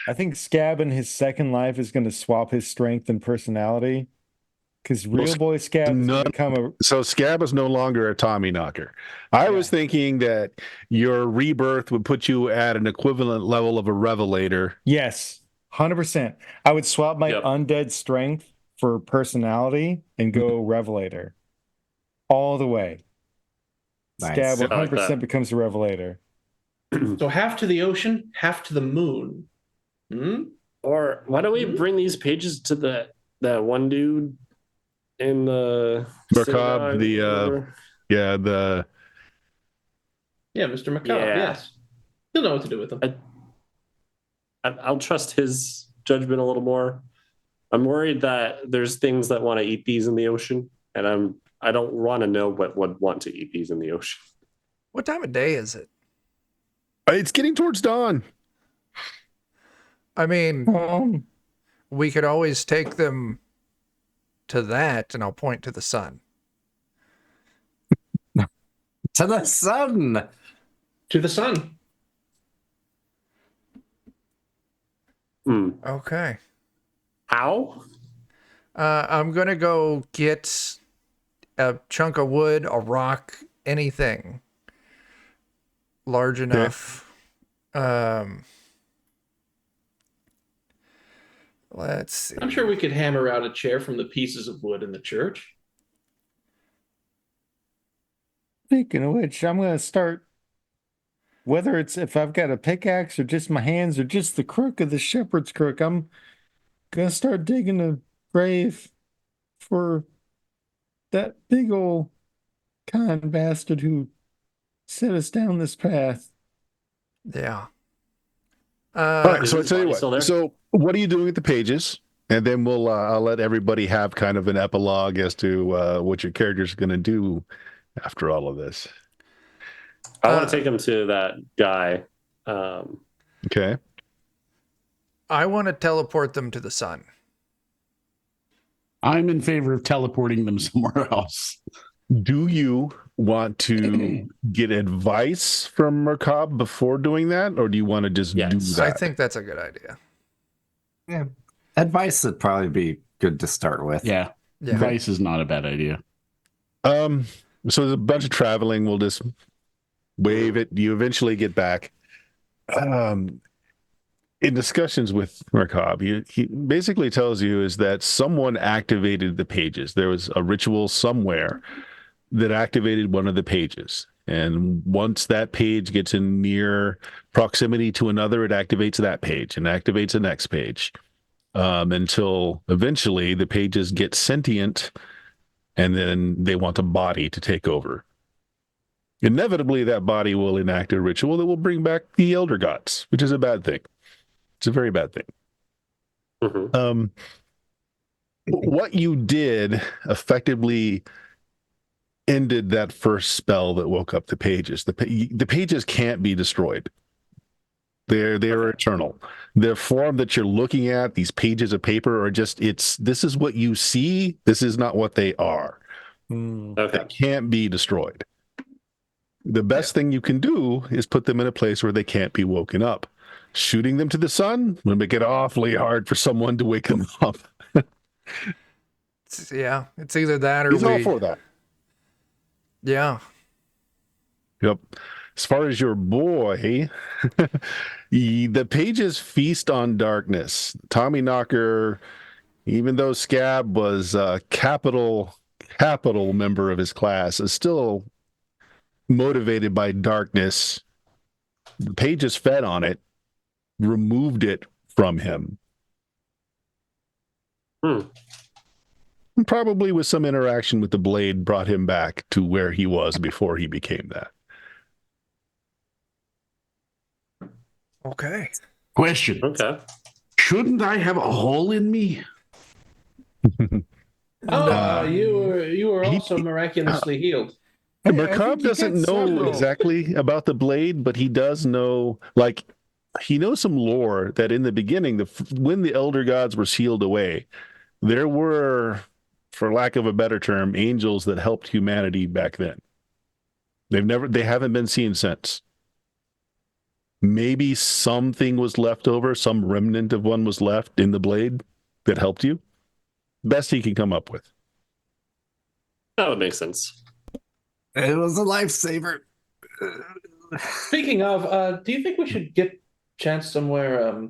I think Scab in his second life is going to swap his strength and personality. Because real boy Scab is going to become a. So Scab is no longer a Tommy knocker. I was thinking that your rebirth would put you at an equivalent level of a revelator. Yes, 100%. I would swap my undead strength for personality and go Revelator. All the way. Nice. Scab I like 100% that. becomes a Revelator. So half to the ocean, half to the moon. Or why don't we bring these pages to that one dude in the Macabre, synagogue, the Mr. Macabre, Yeah. yes. He'll know what to do with them. I'll trust his judgment a little more. I'm worried that there's things that want to eat these in the ocean, and I don't want to know what would want to eat these in the ocean. What time of day is it? it's getting towards dawn. I mean, we could always take them to that, and I'll point to the sun. To the sun. To the sun. Okay. How? I'm going to go get a chunk of wood, a rock, anything large enough. Let's see. I'm sure we could hammer out a chair from the pieces of wood in the church. Speaking of which, I'm going to start whether it's if I've got a pickaxe or just my hands or just the crook of the shepherd's crook, I'm gonna start digging a grave for that big old con bastard who set us down this path. Yeah. All right, Is so I his tell you body still there? what. So, what are you doing with the pages? And then I'll let everybody have kind of an epilogue as to what your character's going to do after all of this. I want to take him to that guy. Okay. I want to teleport them to the sun. I'm in favor of teleporting them somewhere else. Do you want to get advice from Merkab before doing that, or do you want to just do Yes. that? I think that's a good idea. Yeah. Advice would probably be good to start with. Yeah. Yeah. Advice is not a bad idea. So there's a bunch of traveling. We'll just wave it. You eventually get back. In discussions with Merkab, he basically tells you is that someone activated the pages. There was a ritual somewhere that activated one of the pages. And once that page gets in near proximity to another, it activates that page and activates the next page until eventually the pages get sentient and then they want a body to take over. Inevitably, that body will enact a ritual that will bring back the elder gods, which is a bad thing. It's a very bad thing. Mm-hmm. What you did effectively ended that first spell that woke up the pages. The pages can't be destroyed. They're eternal. The form that you're looking at, these pages of paper, are just this is what you see. This is not what they are. Okay. They can't be destroyed. The best thing you can do is put them in a place where they can't be woken up. Shooting them to the sun will make it awfully hard for someone to wake them up. It's either that or He's all for that. Yeah. Yep. As far as your boy, the pages feast on darkness. Tommy Knocker, even though Scab was a capital member of his class, is still motivated by darkness. The pages fed on it, removed it from him. Probably with some interaction with the blade brought him back to where he was before he became that. Okay. Question. Okay. Shouldn't I have a hole in me? You were also miraculously healed. Merkab doesn't know exactly about the blade, but he does know, he knows some lore that in the beginning, when the elder gods were sealed away, there were, for lack of a better term, angels that helped humanity back then. They haven't been seen since. Maybe something was left over, some remnant of one was left in the blade that helped you. Best he can come up with. That would make sense. It was a lifesaver. Speaking of, do you think we should get Chance somewhere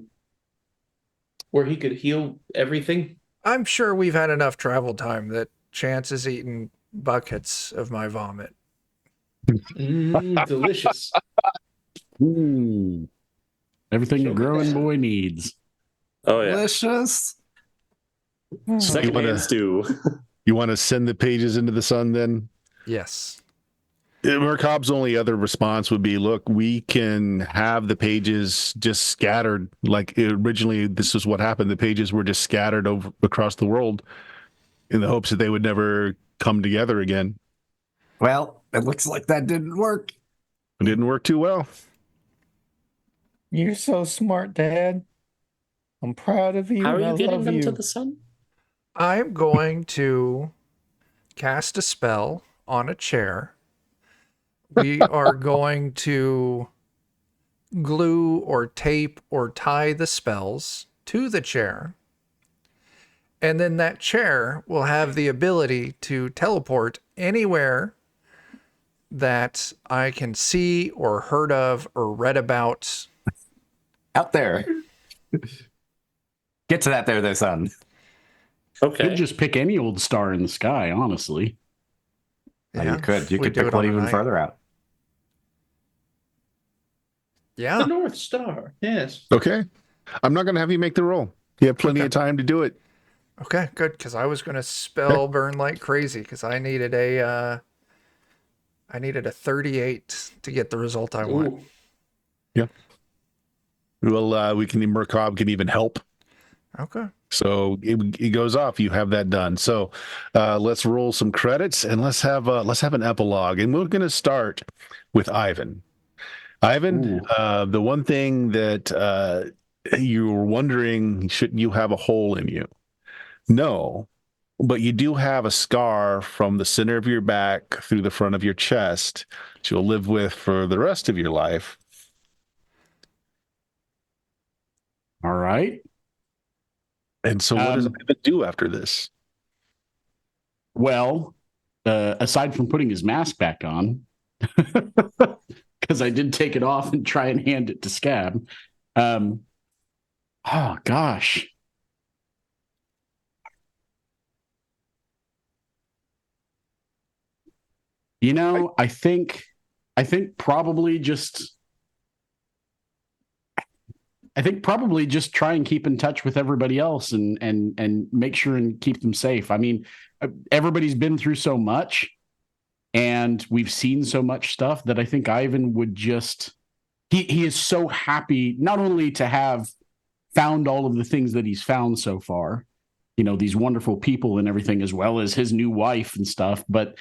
where he could heal everything? I'm sure we've had enough travel time that Chance has eaten buckets of my vomit. Delicious. Everything Show a me growing that. boy needs. Oh yeah. Delicious. Secondhand stew. You want to send the pages into the sun then? Yes. Merkab's only other response would be, look, we can have the pages just scattered. Like originally, this is what happened. The pages were just scattered over across the world in the hopes that they would never come together again. Well, it looks like that didn't work. It didn't work too well. You're so smart, Dad. I'm proud of you. How are and you I getting love them you. to the sun? I'm going to cast a spell on a chair. We are going to glue or tape or tie the spells to the chair. And then that chair will have the ability to teleport anywhere that I can see or heard of or read about. Out there. Get to that there, son. Okay. Could just pick any old star in the sky, honestly. You could. You we could do pick it one on a even night. further out. Yeah. The North Star. Yes. Okay. I'm not going to have you make the roll. You have plenty of time to do it. Okay, good, because I was gonna spell burn like crazy because I needed a 38 to get the result I want. Ooh. Yeah. Well, Murkob can even help. Okay. So it goes off. You have that done. So let's roll some credits and let's have an epilogue. And we're going to start with Ivan. Ivan, the one thing that you were wondering, shouldn't you have a hole in you? No, but you do have a scar from the center of your back through the front of your chest that you'll live with for the rest of your life. All right. And so what does Ivan do after this? Well, aside from putting his mask back on, because I did take it off and try and hand it to Scab. Oh gosh. You know, I think probably just try and keep in touch with everybody else and make sure and keep them safe. I mean, everybody's been through so much and we've seen so much stuff that I think Ivan would just he is so happy not only to have found all of the things that he's found so far, you know, these wonderful people and everything, as well as his new wife and stuff, but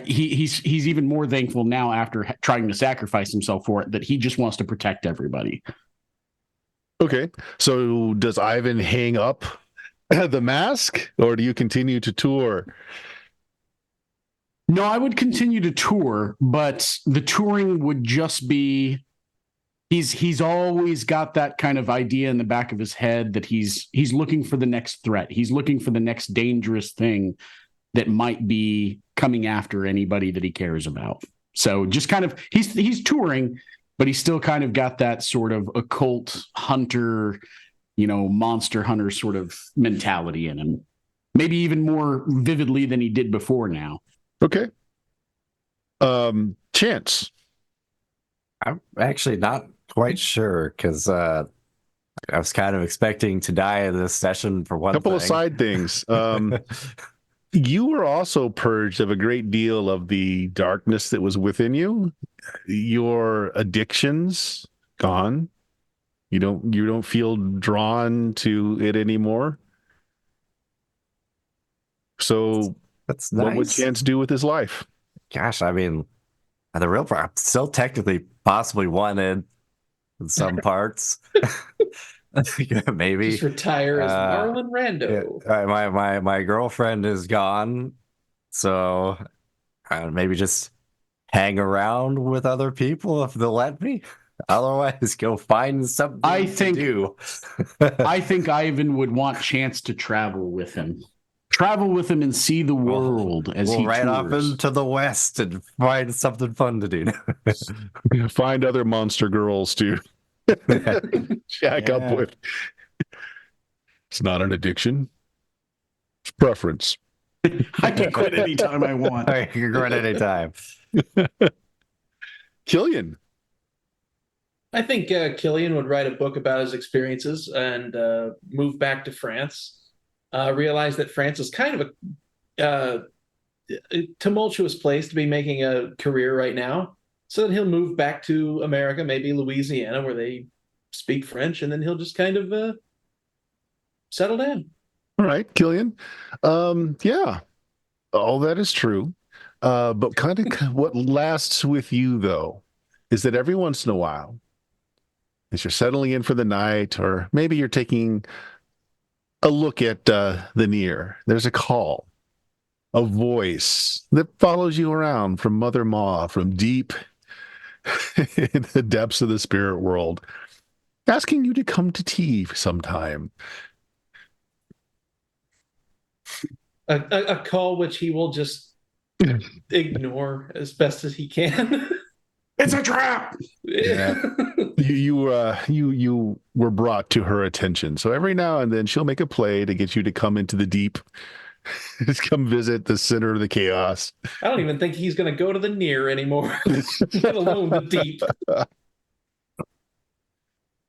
he's even more thankful now after trying to sacrifice himself for it that he just wants to protect everybody. Okay. So does Ivan hang up the mask or do you continue to tour? No, I would continue to tour, but the touring would just be he's always got that kind of idea in the back of his head that he's looking for the next threat. He's looking for the next dangerous thing that might be coming after anybody that he cares about. So just kind of he's touring, but he's still kind of got that sort of occult hunter, you know, monster hunter sort of mentality in him. Maybe even more vividly than he did before now. Okay. Chance. I'm actually not quite sure because I was kind of expecting to die in this session for one Couple thing. of side things. You were also purged of a great deal of the darkness that was within you. Your addictions gone. You don't feel drawn to it anymore. So that's nice. What would Chance do with his life? Gosh, I mean, the real problem, still technically possibly wanted in some parts. Maybe just retire as Marlon Rando. Yeah, my girlfriend is gone, so maybe just hang around with other people if they'll let me. Otherwise, go find something to do. I think Ivan would want Chance to travel with him. Travel with him and see the world as he right tours. off into the west and find something fun to do. Find other monster girls to jack up with. It's not an addiction. It's preference. I can quit anytime I want. I can quit anytime. Killian. I think Killian would write a book about his experiences and move back to France. Realize that France is kind of a tumultuous place to be making a career right now. So then he'll move back to America, maybe Louisiana, where they speak French, and then he'll just kind of settle down. All right, Killian. Yeah, all that is true. But kind of what lasts with you, though, is that every once in a while, as you're settling in for the night, or maybe you're taking a look at the near, there's a call, a voice that follows you around from Mother Maw, from deep in the depths of the spirit world, asking you to come to tea sometime. A call which he will just ignore as best as he can. It's a trap. Yeah. You were brought to her attention. So every now and then she'll make a play to get you to come into the deep. Just come visit the center of the chaos. I don't even think he's going to go to the near anymore, let alone the deep.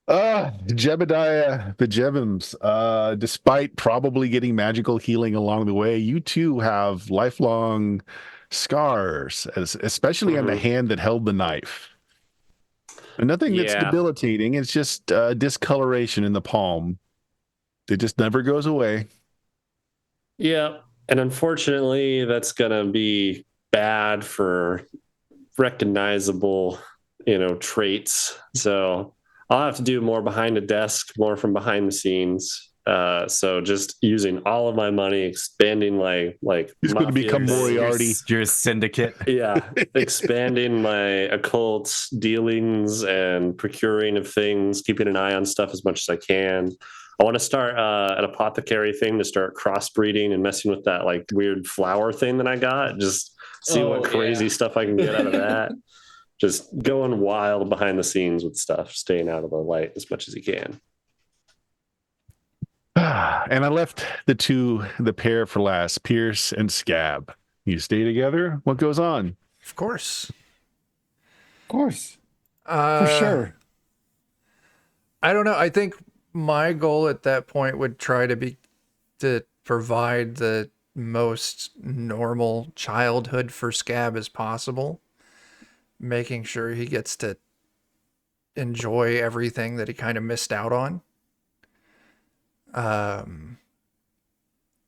Jebediah Bejevims, despite probably getting magical healing along the way, you too have lifelong scars, especially on the hand that held the knife. And nothing that's Yeah. debilitating. It's just discoloration in the palm. It just never goes away. Yeah. And unfortunately, that's going to be bad for recognizable, traits. So I'll have to do more behind the desk, more from behind the scenes. So just using all of my money, expanding like He's going to mafia become things. Moriarty. Your syndicate. Yeah, expanding my occult dealings and procuring of things, keeping an eye on stuff as much as I can. I want to start an apothecary thing to start crossbreeding and messing with that like weird flower thing that I got. Just see what crazy stuff I can get out of that. Just going wild behind the scenes with stuff, staying out of the light as much as you can. And I left the pair for last, Pierce and Scab. You stay together? What goes on? Of course. Of course. For sure. I don't know. I think my goal at that point would try to be to provide the most normal childhood for Scab as possible, making sure he gets to enjoy everything that he kind of missed out on.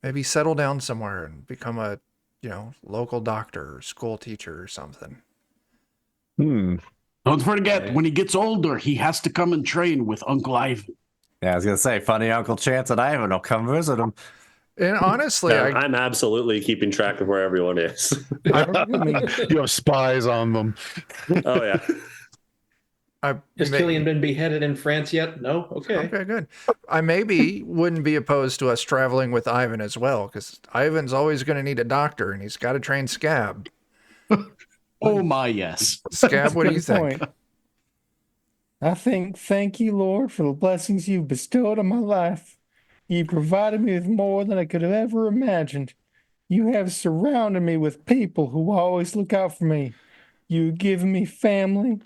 Maybe settle down somewhere and become a, local doctor or school teacher or something. Don't forget, when he gets older, he has to come and train with Uncle Ivan. Yeah, I was gonna say, funny Uncle Chance and Ivan will come visit him. And honestly, I'm absolutely keeping track of where everyone is. You have spies on them. Oh yeah. Has Killian been beheaded in France yet? No? Okay. Okay, good. I maybe wouldn't be opposed to us traveling with Ivan as well, because Ivan's always going to need a doctor, and he's got to train Scab. Oh my, yes. Scab, what do you think? I think, thank you, Lord, for the blessings you bestowed on my life. You provided me with more than I could have ever imagined. You have surrounded me with people who always look out for me. You've given me family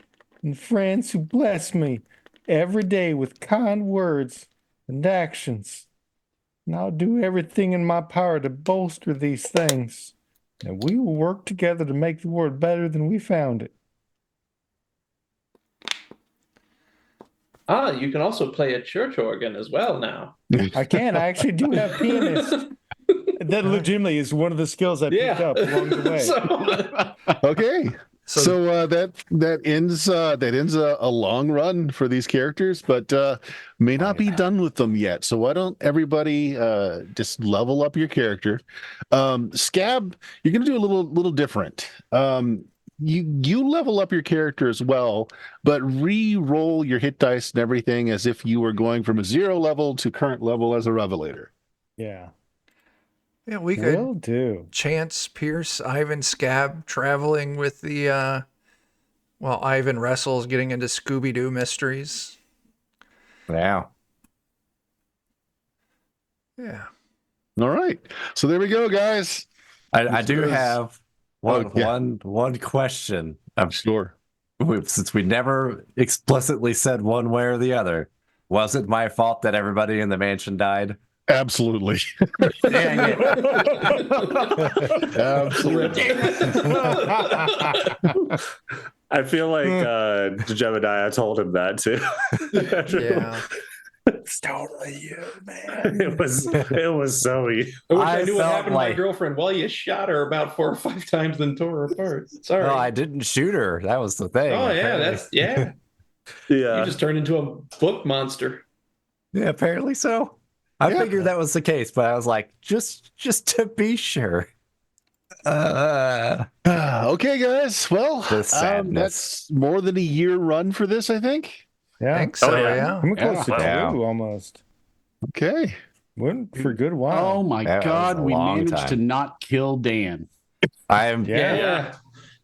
and friends who bless me every day with kind words and actions. And I'll do everything in my power to bolster these things. And we will work together to make the world better than we found it. You can also play a church organ as well now. I can. I actually do have pianist. That legitimately is one of the skills I picked up along the way. Okay. So that ends a long run for these characters, but may not be done with them yet. So why don't everybody just level up your character? Scab, you're gonna do a little different. You level up your character as well, but re-roll your hit dice and everything as if you were going from a 0 level to current level as a revelator. Yeah. Yeah, we could Will do. Chance, Pierce, Ivan, Scab traveling with the while Ivan wrestles getting into Scooby-Doo mysteries. Yeah. Yeah. All right. So there we go, guys. I do have one question. Sure. Since we never explicitly said one way or the other, was it my fault that everybody in the mansion died? Absolutely. Dang it. Absolutely. I feel like Jebediah told him that too. Yeah. It's totally you, man. It was so you. I wish I I knew what felt happened to like- my girlfriend. Well, you shot her about 4 or 5 times, then tore her apart. Sorry. No, I didn't shoot her. That was the thing. Oh, yeah, apparently. yeah. Yeah. You just turned into a book monster. Yeah, apparently so. I figured that was the case, but I was like, just to be sure. Okay, guys. Well, The sadness. that's more than a year run for this, I think. Yeah. I think so, yeah. I'm close to Yeah. 2 almost. Okay. Went for a good while. Oh my That was God, a we long managed time. to not kill Dan. I am. Yeah.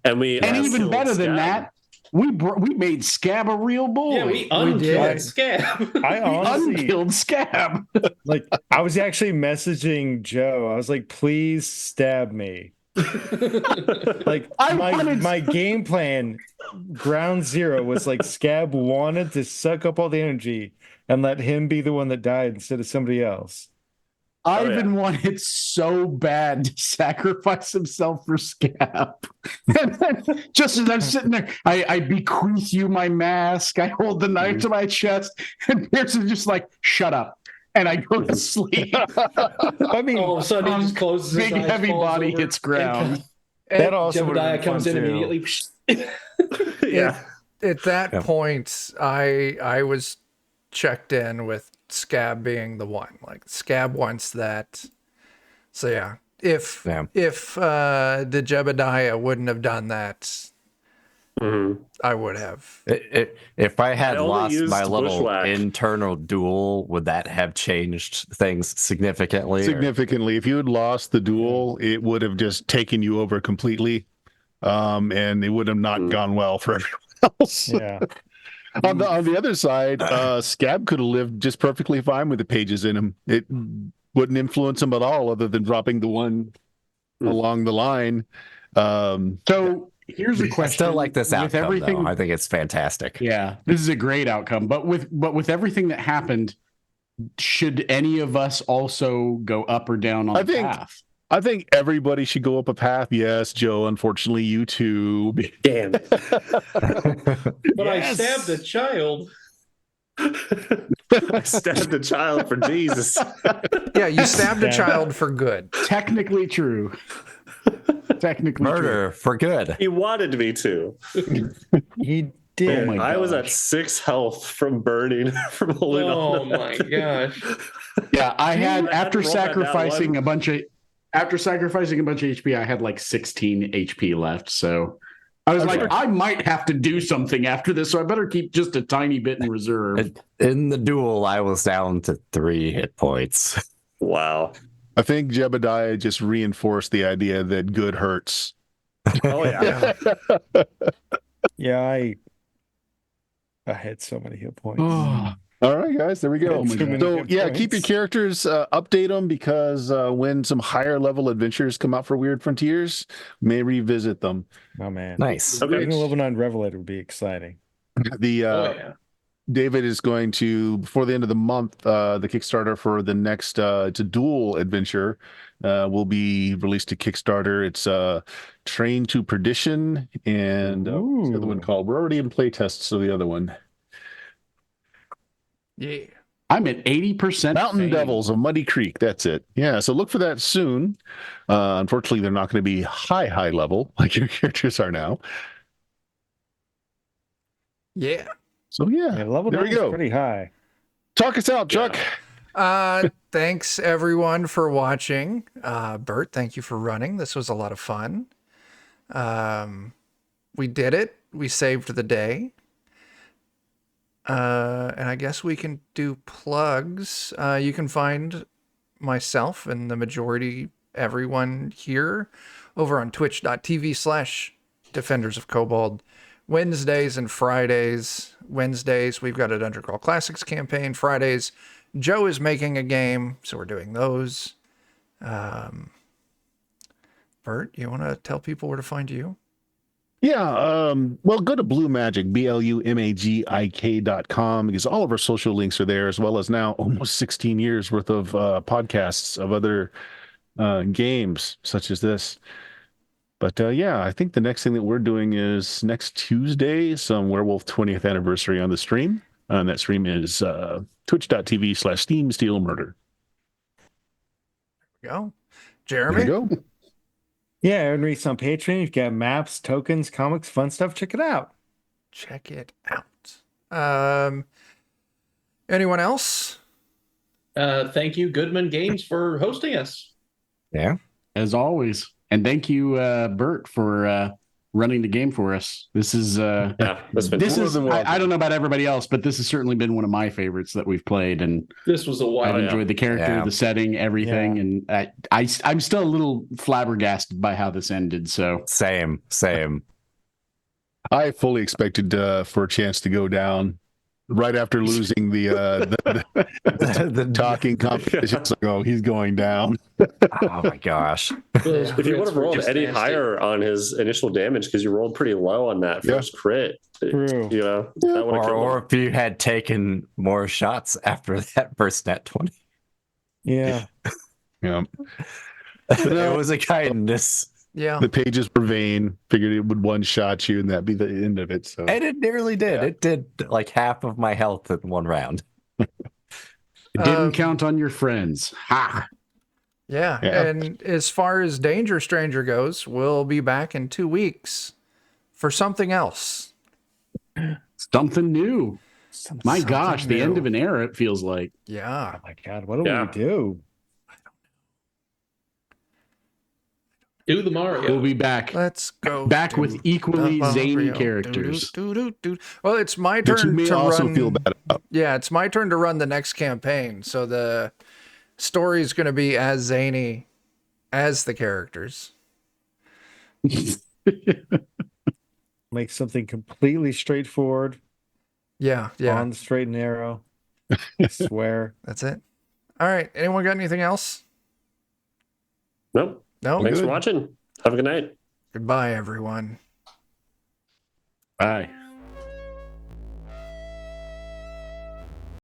And we And even killed better than Scab. that, we made Scab a real boy. Yeah, we unkilled did. Scab. I honestly, unkilled Scab. like, I was actually messaging Joe. I was like, please stab me. Like my game plan, ground zero was like Scab wanted to suck up all the energy and let him be the one that died instead of somebody else. Ivan wanted so bad to sacrifice himself for Scab. And then, just as I'm sitting there, I bequeath you my mask. I hold the knife to my chest, and Pearson's just like, shut up. And I go to sleep. I mean, all of a sudden he just closes his Big eyes, heavy falls body over, hits ground. that also would have Jebediah been comes fun in too. immediately. Yeah. At that point, I was checked in with Scab being the one. Like Scab wants that. So yeah, if the Jebediah wouldn't have done that, I would have. If I had only lost used my little bushwhack. internal duel, would that have changed things significantly? Significantly. If you had lost the duel, it would have just taken you over completely. And it would have not gone well for everyone else. Yeah. On the other side, Scab could have lived just perfectly fine with the pages in him. It wouldn't influence him at all, other than dropping the one along the line. So here's a question. I still like this with outcome, everything, though. I think it's fantastic. Yeah, this is a great outcome. But with everything that happened, should any of us also go up or down on the path? I think everybody should go up a path. Yes, Joe, unfortunately, you too. Damn. But I stabbed a child. I stabbed the child for Jesus. Yeah, you stabbed a child for good. Technically true. Technically Murder for good. He wanted me to. He did. Oh my I was gosh. at 6 health from burning from holding on. Oh my gosh. Yeah, I had after roll that down sacrificing one. a bunch of HP, I had like 16 HP left. So I was like, I might have to do something after this, so I better keep just a tiny bit in reserve. In the duel, I was down to 3 hit points. Wow. I think Jebediah just reinforced the idea that good hurts. Oh yeah. Yeah, I had so many hit points. All right, guys, there we go. Oh my God. So, yeah, Points. keep your characters, update them, because when some higher level adventures come out for Weird Frontiers, may revisit them. Oh man, Nice. Okay. Getting a level 9 Revelator would be exciting. The David is going to, before the end of the month, the Kickstarter for the next it's a dual adventure will be released to Kickstarter. It's Train to Perdition, and what's the other one called? We're already in play tests of the other one. Yeah. I'm at 80%. Mountain Devils of Muddy Creek. That's it. Yeah. So look for that soon. Unfortunately, they're not going to be high level like your characters are now. Yeah. So yeah, Level there 9 we is go. pretty high. Talk us out, Chuck. Thanks everyone for watching. Bert, thank you for running. This was a lot of fun. We did it. We saved the day. And I guess we can do plugs. You can find myself and the majority everyone here over on twitch.tv/Defenders of Kobold. Wednesdays and Fridays. Wednesdays, we've got a Dungeon Crawl Classics campaign. Fridays, Joe is making a game, so we're doing those. Bert, you want to tell people where to find you? Yeah, well, go to Blue Magic, BLUMAGIK.com, because all of our social links are there, as well as now almost 16 years worth of podcasts of other games such as this. But yeah, I think the next thing that we're doing is next Tuesday, some Werewolf 20th anniversary on the stream. And that stream is twitch.tv/Steam Steel Murder. There we go. There Jeremy? we go. Yeah, Aaron Reese on Patreon. You've got maps, tokens, comics, fun stuff. Check it out. Check it out. Anyone else? Thank you, Goodman Games, for hosting us. Yeah. As always. And thank you, Bert, for running the game for us. This is Yeah, that's been this more is than welcome. I don't know about everybody else, but this has certainly been one of my favorites that we've played, and This was a I've while. enjoyed the character, the setting, everything, and I'm still a little flabbergasted by how this ended. So Same. I fully expected for a chance to go down right after losing the talking competition. It's like, oh, he's going down. Oh my gosh. Those If you would crits have were rolled just any nasty. higher on his initial damage because you rolled pretty low on that first crit, True. you know, that would have killed Or him. if you had taken more shots after that first net 20. Yeah. Yeah. It was a kindness. Yeah. The pages were vain. Figured it would one shot you, and that'd be the end of it. So And it nearly did. Yeah. It did like half of my health in one round. It didn't count on your friends. Ha! Yeah. Yeah. And as far as Danger Stranger goes, we'll be back in 2 weeks for something else. Something new. My Something gosh, the end new. of an era, it feels like. Yeah. Oh my God, what do Yeah. we do? Do the Mario. We'll be back. Let's go. Back do with equally the zany Mario. characters. Do. Well, it's my that you turn may to also run. feel bad about. Yeah, it's my turn to run the next campaign. So the story's going to be as zany as the characters. Make something completely straightforward, Yeah. on the straight and narrow. I swear. That's it. All right. Anyone got anything else? Nope. No. Thanks for Good. watching. Have a good night. Goodbye, everyone. Bye.